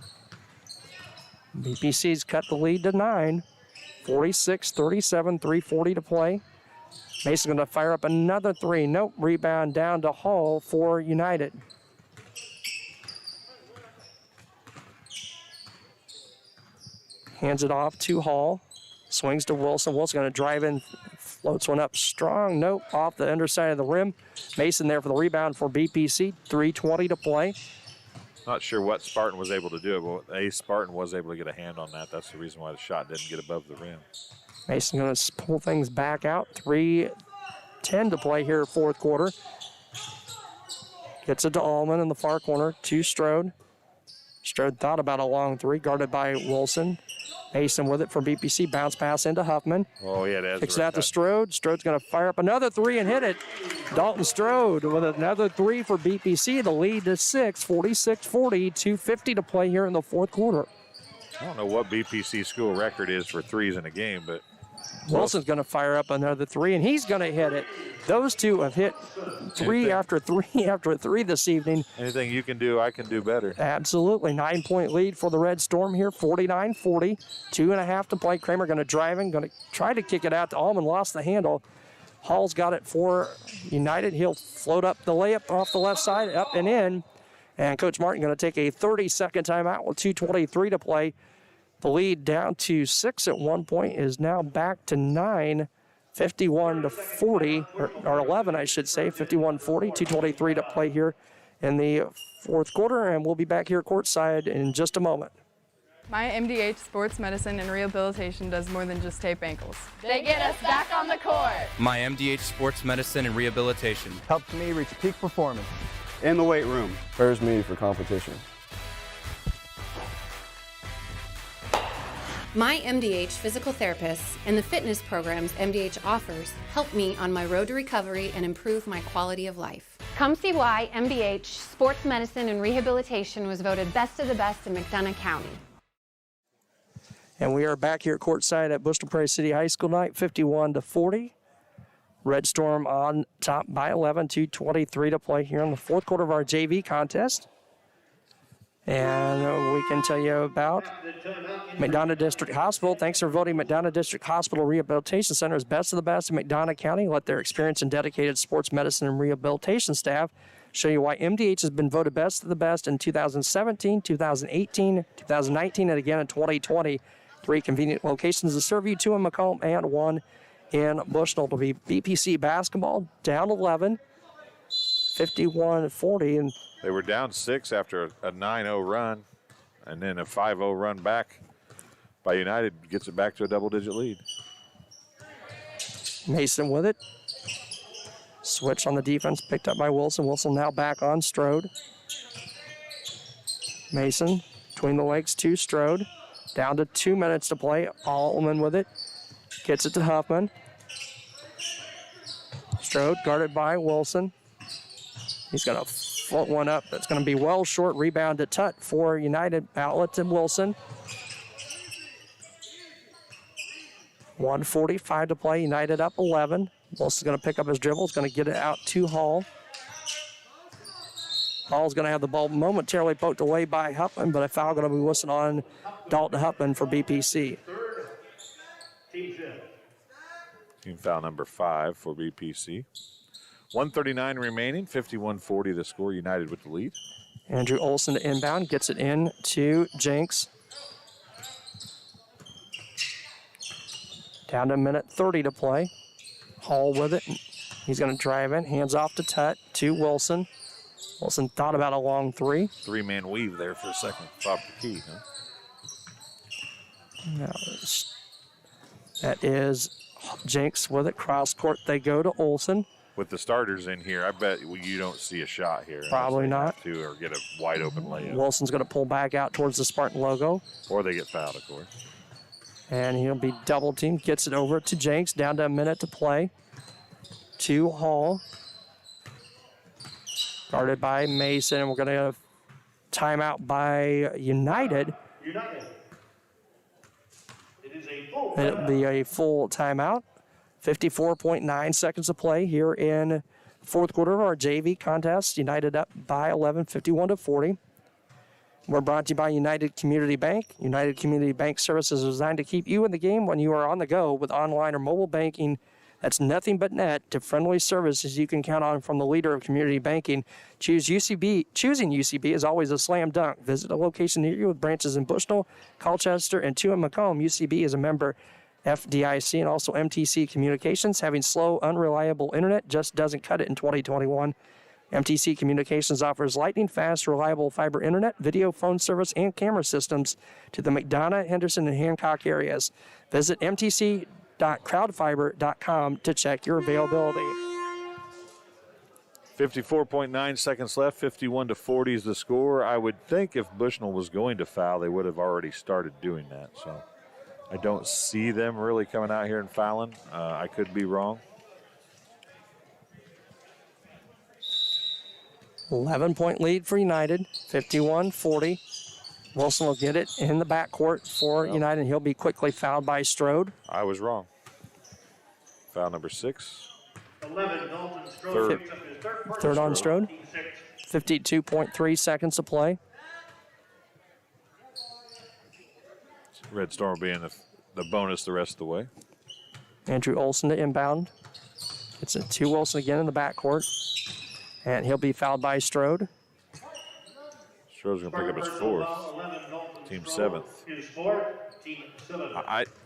BPC's cut the lead to 9. 46-37, 3:40 to play. Mason going to fire up another 3. Nope, rebound down to Hall for United. Hands it off to Hall. Swings to Wilson. Wilson going to drive in, floats one up strong. Nope, off the underside of the rim. Mason there for the rebound for BPC. 3:20 to play. Not sure what Spartan was able to do, but Spartan was able to get a hand on that. That's the reason why the shot didn't get above the rim. Mason going to pull things back out. 3:10 to play here, fourth quarter. Gets it to Allman in the far corner. To Strode. Strode thought about a long 3, guarded by Wilson. Mason with it for BPC. Bounce pass into Huffman. Oh, yeah, that's kicks it out to Strode. Strode's going to fire up another 3 and hit it. Dalton Strode with another 3 for BPC. The lead to 6, 46-40, 2:50 to play here in the fourth quarter. I don't know what BPC school record is for threes in a game, but Wilson's going to fire up another 3, and he's going to hit it. Those two have hit 3 after 3 after 3 this evening. Anything you can do, I can do better. Absolutely. 9-point lead for the Red Storm here, 49-40. 2.5 to play. Kramer going to drive in, going to try to kick it out to Allman. Lost the handle. Hall's got it for United. He'll float up the layup off the left side, up and in. And Coach Martin going to take a 30-second timeout with 2:23 to play. The lead down to 6 at one point is now back to 9, 51-40, or 11, I should say, 51-40, 2:23 to play here in the fourth quarter, and we'll be back here courtside in just a moment. My MDH Sports Medicine and Rehabilitation does more than just tape ankles. They get us back on the court. My MDH Sports Medicine and Rehabilitation helps me reach peak performance. In the weight room. Prepares me for competition. My MDH physical therapists and the fitness programs MDH offers help me on my road to recovery and improve my quality of life. Come see why MDH Sports Medicine and Rehabilitation was voted best of the best in McDonough County. And we are back here courtside at Bristol Prairie City High School tonight, 51-40. Red Storm on top by 11, 2:23 to play here in the fourth quarter of our JV contest. And we can tell you about McDonough District Hospital. Thanks for voting McDonough District Hospital Rehabilitation Center as best of the best in McDonough County. Let their experienced and dedicated sports medicine and rehabilitation staff show you why MDH has been voted best of the best in 2017, 2018, 2019, and again in 2020. 3 convenient locations to serve you, 2 in Macomb and 1 in Bushnell. To be BPC basketball down 11, 51-40, and they were down 6 after a 9-0 run, and then a 5-0 run back by United gets it back to a double-digit lead. Mason with it. Switch on the defense, picked up by Wilson. Wilson now back on Strode. Mason between the legs to Strode. Down to 2 minutes to play. Allman with it. Gets it to Huffman. Strode guarded by Wilson. He's going to float one up. That's going to be well short. Rebound to Tutt for United. Outlet to Wilson. 1:45 to play. United up 11. Wilson's going to pick up his dribble. He's going to get it out to Hall. Hall's going to have the ball momentarily poked away by Huffman, but a foul going to be whistled on Dalton Huffman for BPC. Team foul number 5 for BPC. 1:39 remaining, 51-40 the score. United with the lead. Andrew Olson to inbound, gets it in to Jenks. Down to a minute 30 to play. Hall with it. He's going to drive in, hands off to Tutt, to Wilson. Wilson thought about a long three. Three-man weave there for a second. Pop the key, huh? Now, that is Jenks with it. Cross court they go to Olson. With the starters in here, I bet you don't see a shot here. Probably not. Have to, or get a wide open layup. Wilson's going to pull back out towards the Spartan logo. Or they get fouled, of course. And he'll be double teamed. Gets it over to Jenks. Down to a minute to play. To Hall. Guarded by Mason. And we're going to have timeout by United. It'll be a full timeout. 54.9 seconds to play here in fourth quarter of our JV contest. United up by 11, 51-40. We're brought to you by United Community Bank. United Community Bank services are designed to keep you in the game when you are on the go with online or mobile banking. That's nothing but net to friendly services you can count on from the leader of community banking. Choosing UCB is always a slam dunk. Visit a location near you with branches in Bushnell, Colchester, and 2 in Macomb. UCB is a member FDIC and also MTC Communications. Having slow, unreliable internet just doesn't cut it in 2021. MTC Communications offers lightning-fast, reliable fiber internet, video phone service, and camera systems to the McDonough, Henderson, and Hancock areas. Visit mtc.crowdfiber.com to check your availability. 54.9 seconds left, 51-40 is the score. I would think if Bushnell was going to foul, they would have already started doing that. So I don't see them really coming out here and fouling. I could be wrong. 11-point lead for United, 51-40. Wilson will get it in the backcourt for United. He'll be quickly fouled by Strode. I was wrong. Foul number 6. 11, Dalton Strode picks up his Third on Strode. 52.3 seconds to play. Red Storm will be in the bonus the rest of the way. Andrew Olson to inbound. It's a 2 Wilson again in the backcourt. And he'll be fouled by Strode. Strode's going to pick up his 4th. Team 7th.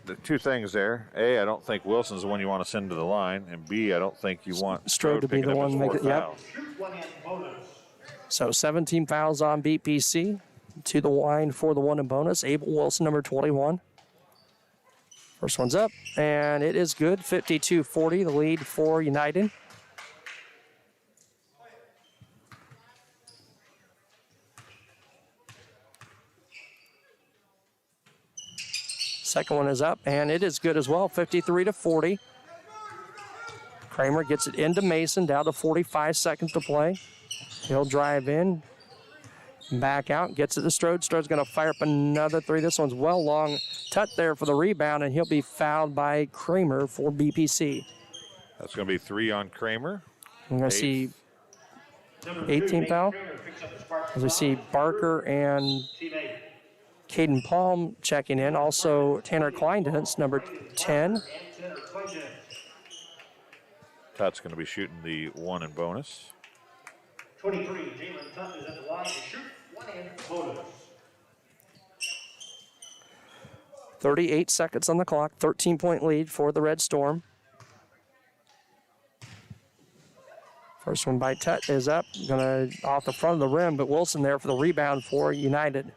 The two things there. A, I don't think Wilson's the one you want to send to the line. And B, I don't think you want Strode to be the one to make it. Yep. So 17 fouls on BPC. To the line for the 1 in bonus. Abel Wilson, number 21. First one's up, and it is good. 52-40, the lead for United. Second one is up, and it is good as well. 53-40. Kramer gets it into Mason, down to 45 seconds to play. He'll drive in. Back out, gets it to Strode. Strode's going to fire up another 3. This one's well long. Tutt there for the rebound, and he'll be fouled by Kramer for BPC. That's going to be 3 on Kramer. I'm going to see 18 foul. As we see Barker and Caden Palm checking in. Also Tanner Kleindens, number 10. Tutt's going to be shooting the 1 in bonus. 23, Jalen Tutt is at the line to shoot 1 in bonus. 38 seconds on the clock, 13-point lead for the Red Storm. First one by Tutt is up, gonna off the front of the rim, but Wilson there for the rebound for United.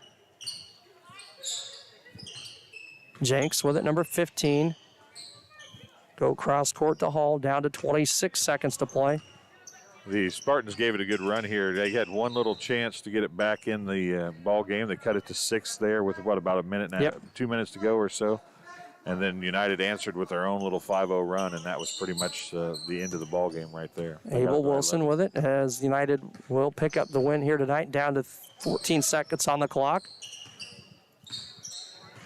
Jenks with it, number 15. Go cross court to Hall, down to 26 seconds to play. The Spartans gave it a good run here. They had one little chance to get it back in the ball game. They cut it to 6 there with, about a minute and 2 minutes to go or so. And then United answered with their own little 5-0 run, and that was pretty much the end of the ball game right there. Abel Wilson with it, as United will pick up the win here tonight, down to 14 seconds on the clock.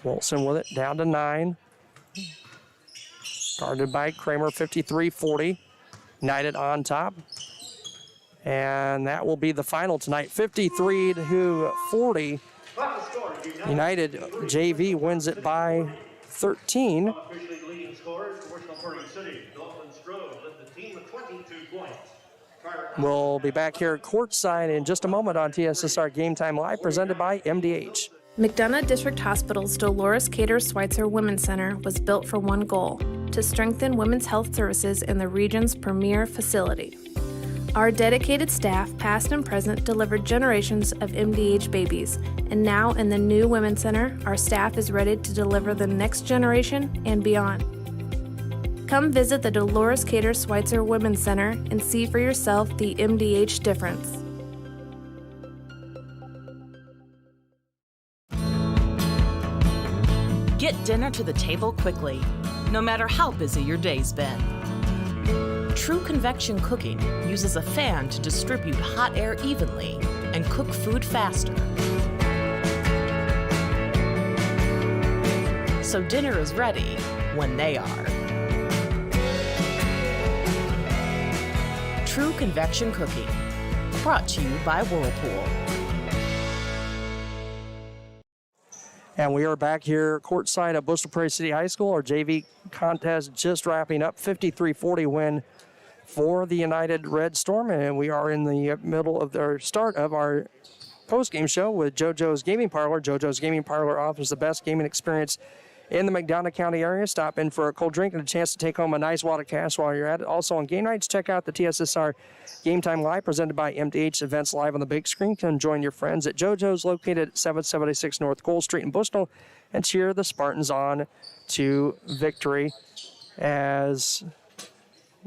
Wilson with it, down to 9. Guarded by Kramer, 53-40. United on top. And that will be the final tonight, 53-40. United JV wins it by 13. Officially leading scorers for Western Oregon City. Dalton Strode led the team with 22 points. We'll be back here courtside in just a moment on TSSR Game Time Live, presented by MDH. McDonough District Hospital's Dolores Cater Schweitzer Women's Center was built for one goal: to strengthen women's health services in the region's premier facility. Our dedicated staff, past and present, delivered generations of MDH babies, and now in the new Women's Center, our staff is ready to deliver the next generation and beyond. Come visit the Dolores Cater Schweitzer Women's Center and see for yourself the MDH difference. Get dinner to the table quickly, no matter how busy your day's been. True Convection Cooking uses a fan to distribute hot air evenly and cook food faster. So dinner is ready when they are. True Convection Cooking, brought to you by Whirlpool. And we are back here courtside at Bristol Prairie City High School. Our JV contest just wrapping up, 53-40 win for the United Red Storm. And we are in the middle of the start of our post-game show with JoJo's Gaming Parlor. JoJo's Gaming Parlor offers the best gaming experience in the McDonough County area. Stop in for a cold drink and a chance to take home a nice wad of cash while you're at it. Also on game nights, check out the TSSR Game Time Live presented by MDH Events live on the big screen. Come join your friends at JoJo's located at 776 North Gold Street in Bushnell and cheer the Spartans on to victory. As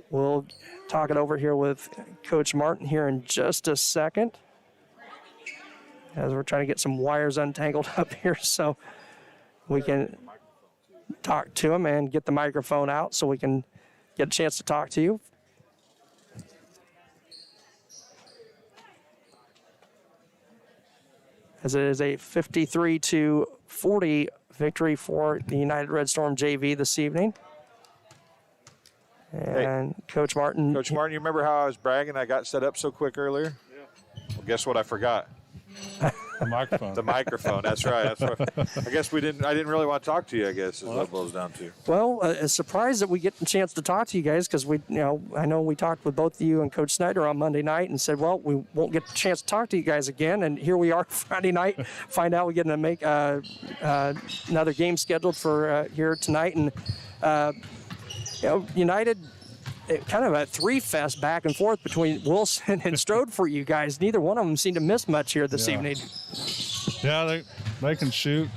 we'll talk it over here with Coach Martin here in just a second, as we're trying to get some wires untangled up here so we can talk to him and get the microphone out so we can get a chance to talk to you. As it is a 53-40 victory for the United Red Storm JV this evening. And hey, Coach Martin. Coach Martin, you remember how I was bragging I got set up so quick earlier? Yeah. Well, guess what I forgot? The microphone. The microphone. That's right. That's right. I guess I didn't really want to talk to you. I guess is what it boils down to. Well, a surprise that we get the chance to talk to you guys because I know we talked with both of you and Coach Snyder on Monday night and said, well, we won't get the chance to talk to you guys again. And here we are Friday night. Find out we're going to make another game scheduled for here tonight, and United. Kind of a three-fest back and forth between Wilson and Strode for you guys. Neither one of them seemed to miss much here this evening. Yeah, they can shoot.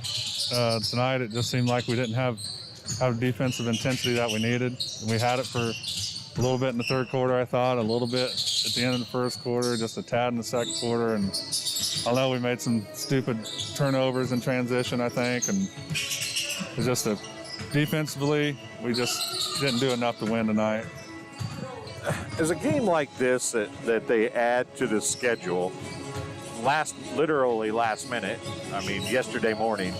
Tonight it just seemed like we didn't have defensive intensity that we needed. We had it for a little bit in the third quarter, I thought, a little bit at the end of the first quarter, just a tad in the second quarter. And I know we made some stupid turnovers in transition, I think, and it's just defensively, we just didn't do enough to win tonight. Is a game like this that they add to the schedule literally last minute, I mean yesterday morning,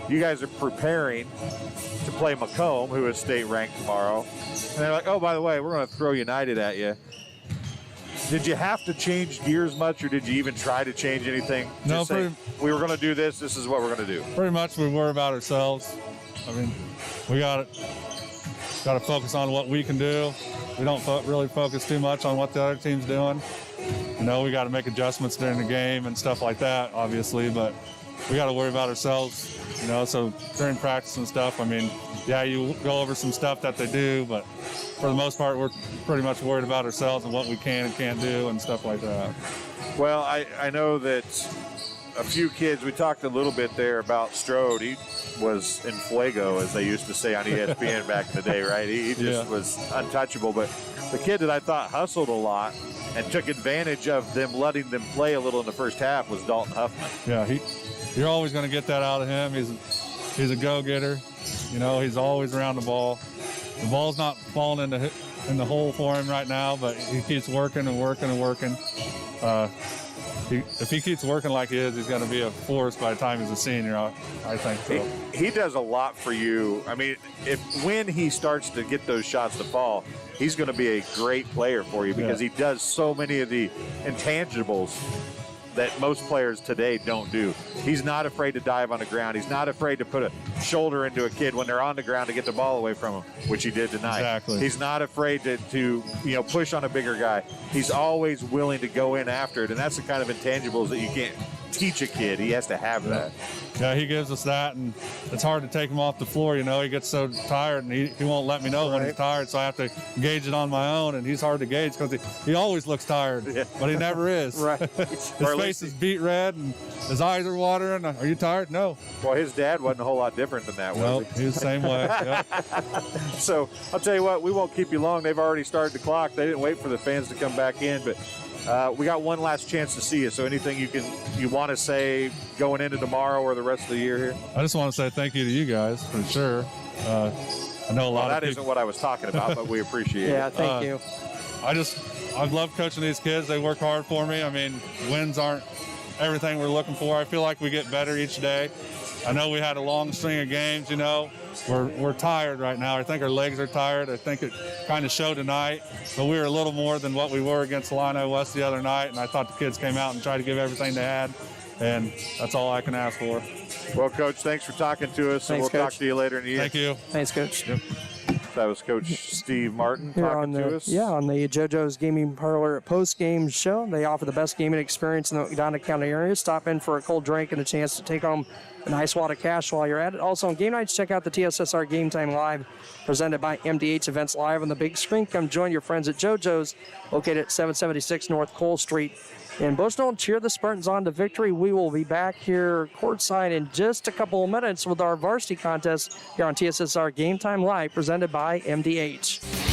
you guys are preparing to play Macomb, who is state ranked tomorrow, and they're like, oh, by the way, we're going to throw United at you. Did you have to change gears much, or did you even try to change anything? No, just say, we were going to do this is what we're going to do. Pretty much we worry about ourselves. I mean, we got to focus on what we can do. We don't really focus too much on what the other team's doing. We got to make adjustments during the game and stuff like that, obviously, but we got to worry about ourselves, so during practice and stuff, I mean, yeah, you go over some stuff that they do, but for the most part, we're pretty much worried about ourselves and what we can and can't do and stuff like that. Well, I know that a few kids, we talked a little bit there about Strode. He was in fuego, as they used to say on ESPN back in the day, right? He just was untouchable. But the kid that I thought hustled a lot and took advantage of them letting them play a little in the first half was Dalton Huffman. Yeah, you're always going to get that out of him. He's a go-getter. He's always around the ball. The ball's not falling in the hole for him right now, but he keeps working and working and working. if he keeps working like he is, he's going to be a force by the time he's a senior. I think so. He does a lot for you. I mean, when he starts to get those shots to fall, he's going to be a great player for you because he does so many of the intangibles that most players today don't do. He's not afraid to dive on the ground. He's not afraid to put a shoulder into a kid when they're on the ground to get the ball away from him, which he did tonight. Exactly. He's not afraid to push on a bigger guy. He's always willing to go in after it, and that's the kind of intangibles that you can't teach a kid. He has to have that. Yeah, he gives us that, and it's hard to take him off the floor. He gets so tired, and he won't let me know when he's tired, so I have to gauge it on my own, and he's hard to gauge because he always looks tired, but he never is. Right. His face is beat red, and his eyes are watering. Are you tired? No. Well, his dad wasn't a whole lot different than that, was Nope, he? he was the same way. Yep. So I'll tell you what, we won't keep you long. They've already started the clock. They didn't wait for the fans to come back in, but we got one last chance to see you. So anything you want to say going into tomorrow or the rest of the year here? I just want to say thank you to you guys for sure. I know a lot of that people. isn't what I was talking about, but we appreciate it. Yeah, thank you. I've loved coaching these kids. They work hard for me. I mean, wins aren't everything we're looking for. I feel like we get better each day. I know we had a long string of games, We're tired right now. I think our legs are tired. I think it kind of showed tonight, but we were a little more than what we were against Illini West the other night, and I thought the kids came out and tried to give everything they had, and that's all I can ask for. Well, Coach, thanks for talking to us, and we'll talk to you later in the year. Thank you. Thanks, Coach. Yep. That was Coach Steve Martin Here talking on the, to us. Yeah, on the JoJo's Gaming Parlor post-game show. They offer the best gaming experience in the McDonough County area. Stop in for a cold drink and a chance to take home a nice wad of cash while you're at it. Also on game nights, check out the TSSR Game Time Live, presented by MDH Events Live on the big screen. Come join your friends at JoJo's, located at 776 North Cole Street in Bushnell. Cheer the Spartans on to victory. We will be back here courtside in just a couple of minutes with our varsity contest here on TSSR Game Time Live, presented by MDH.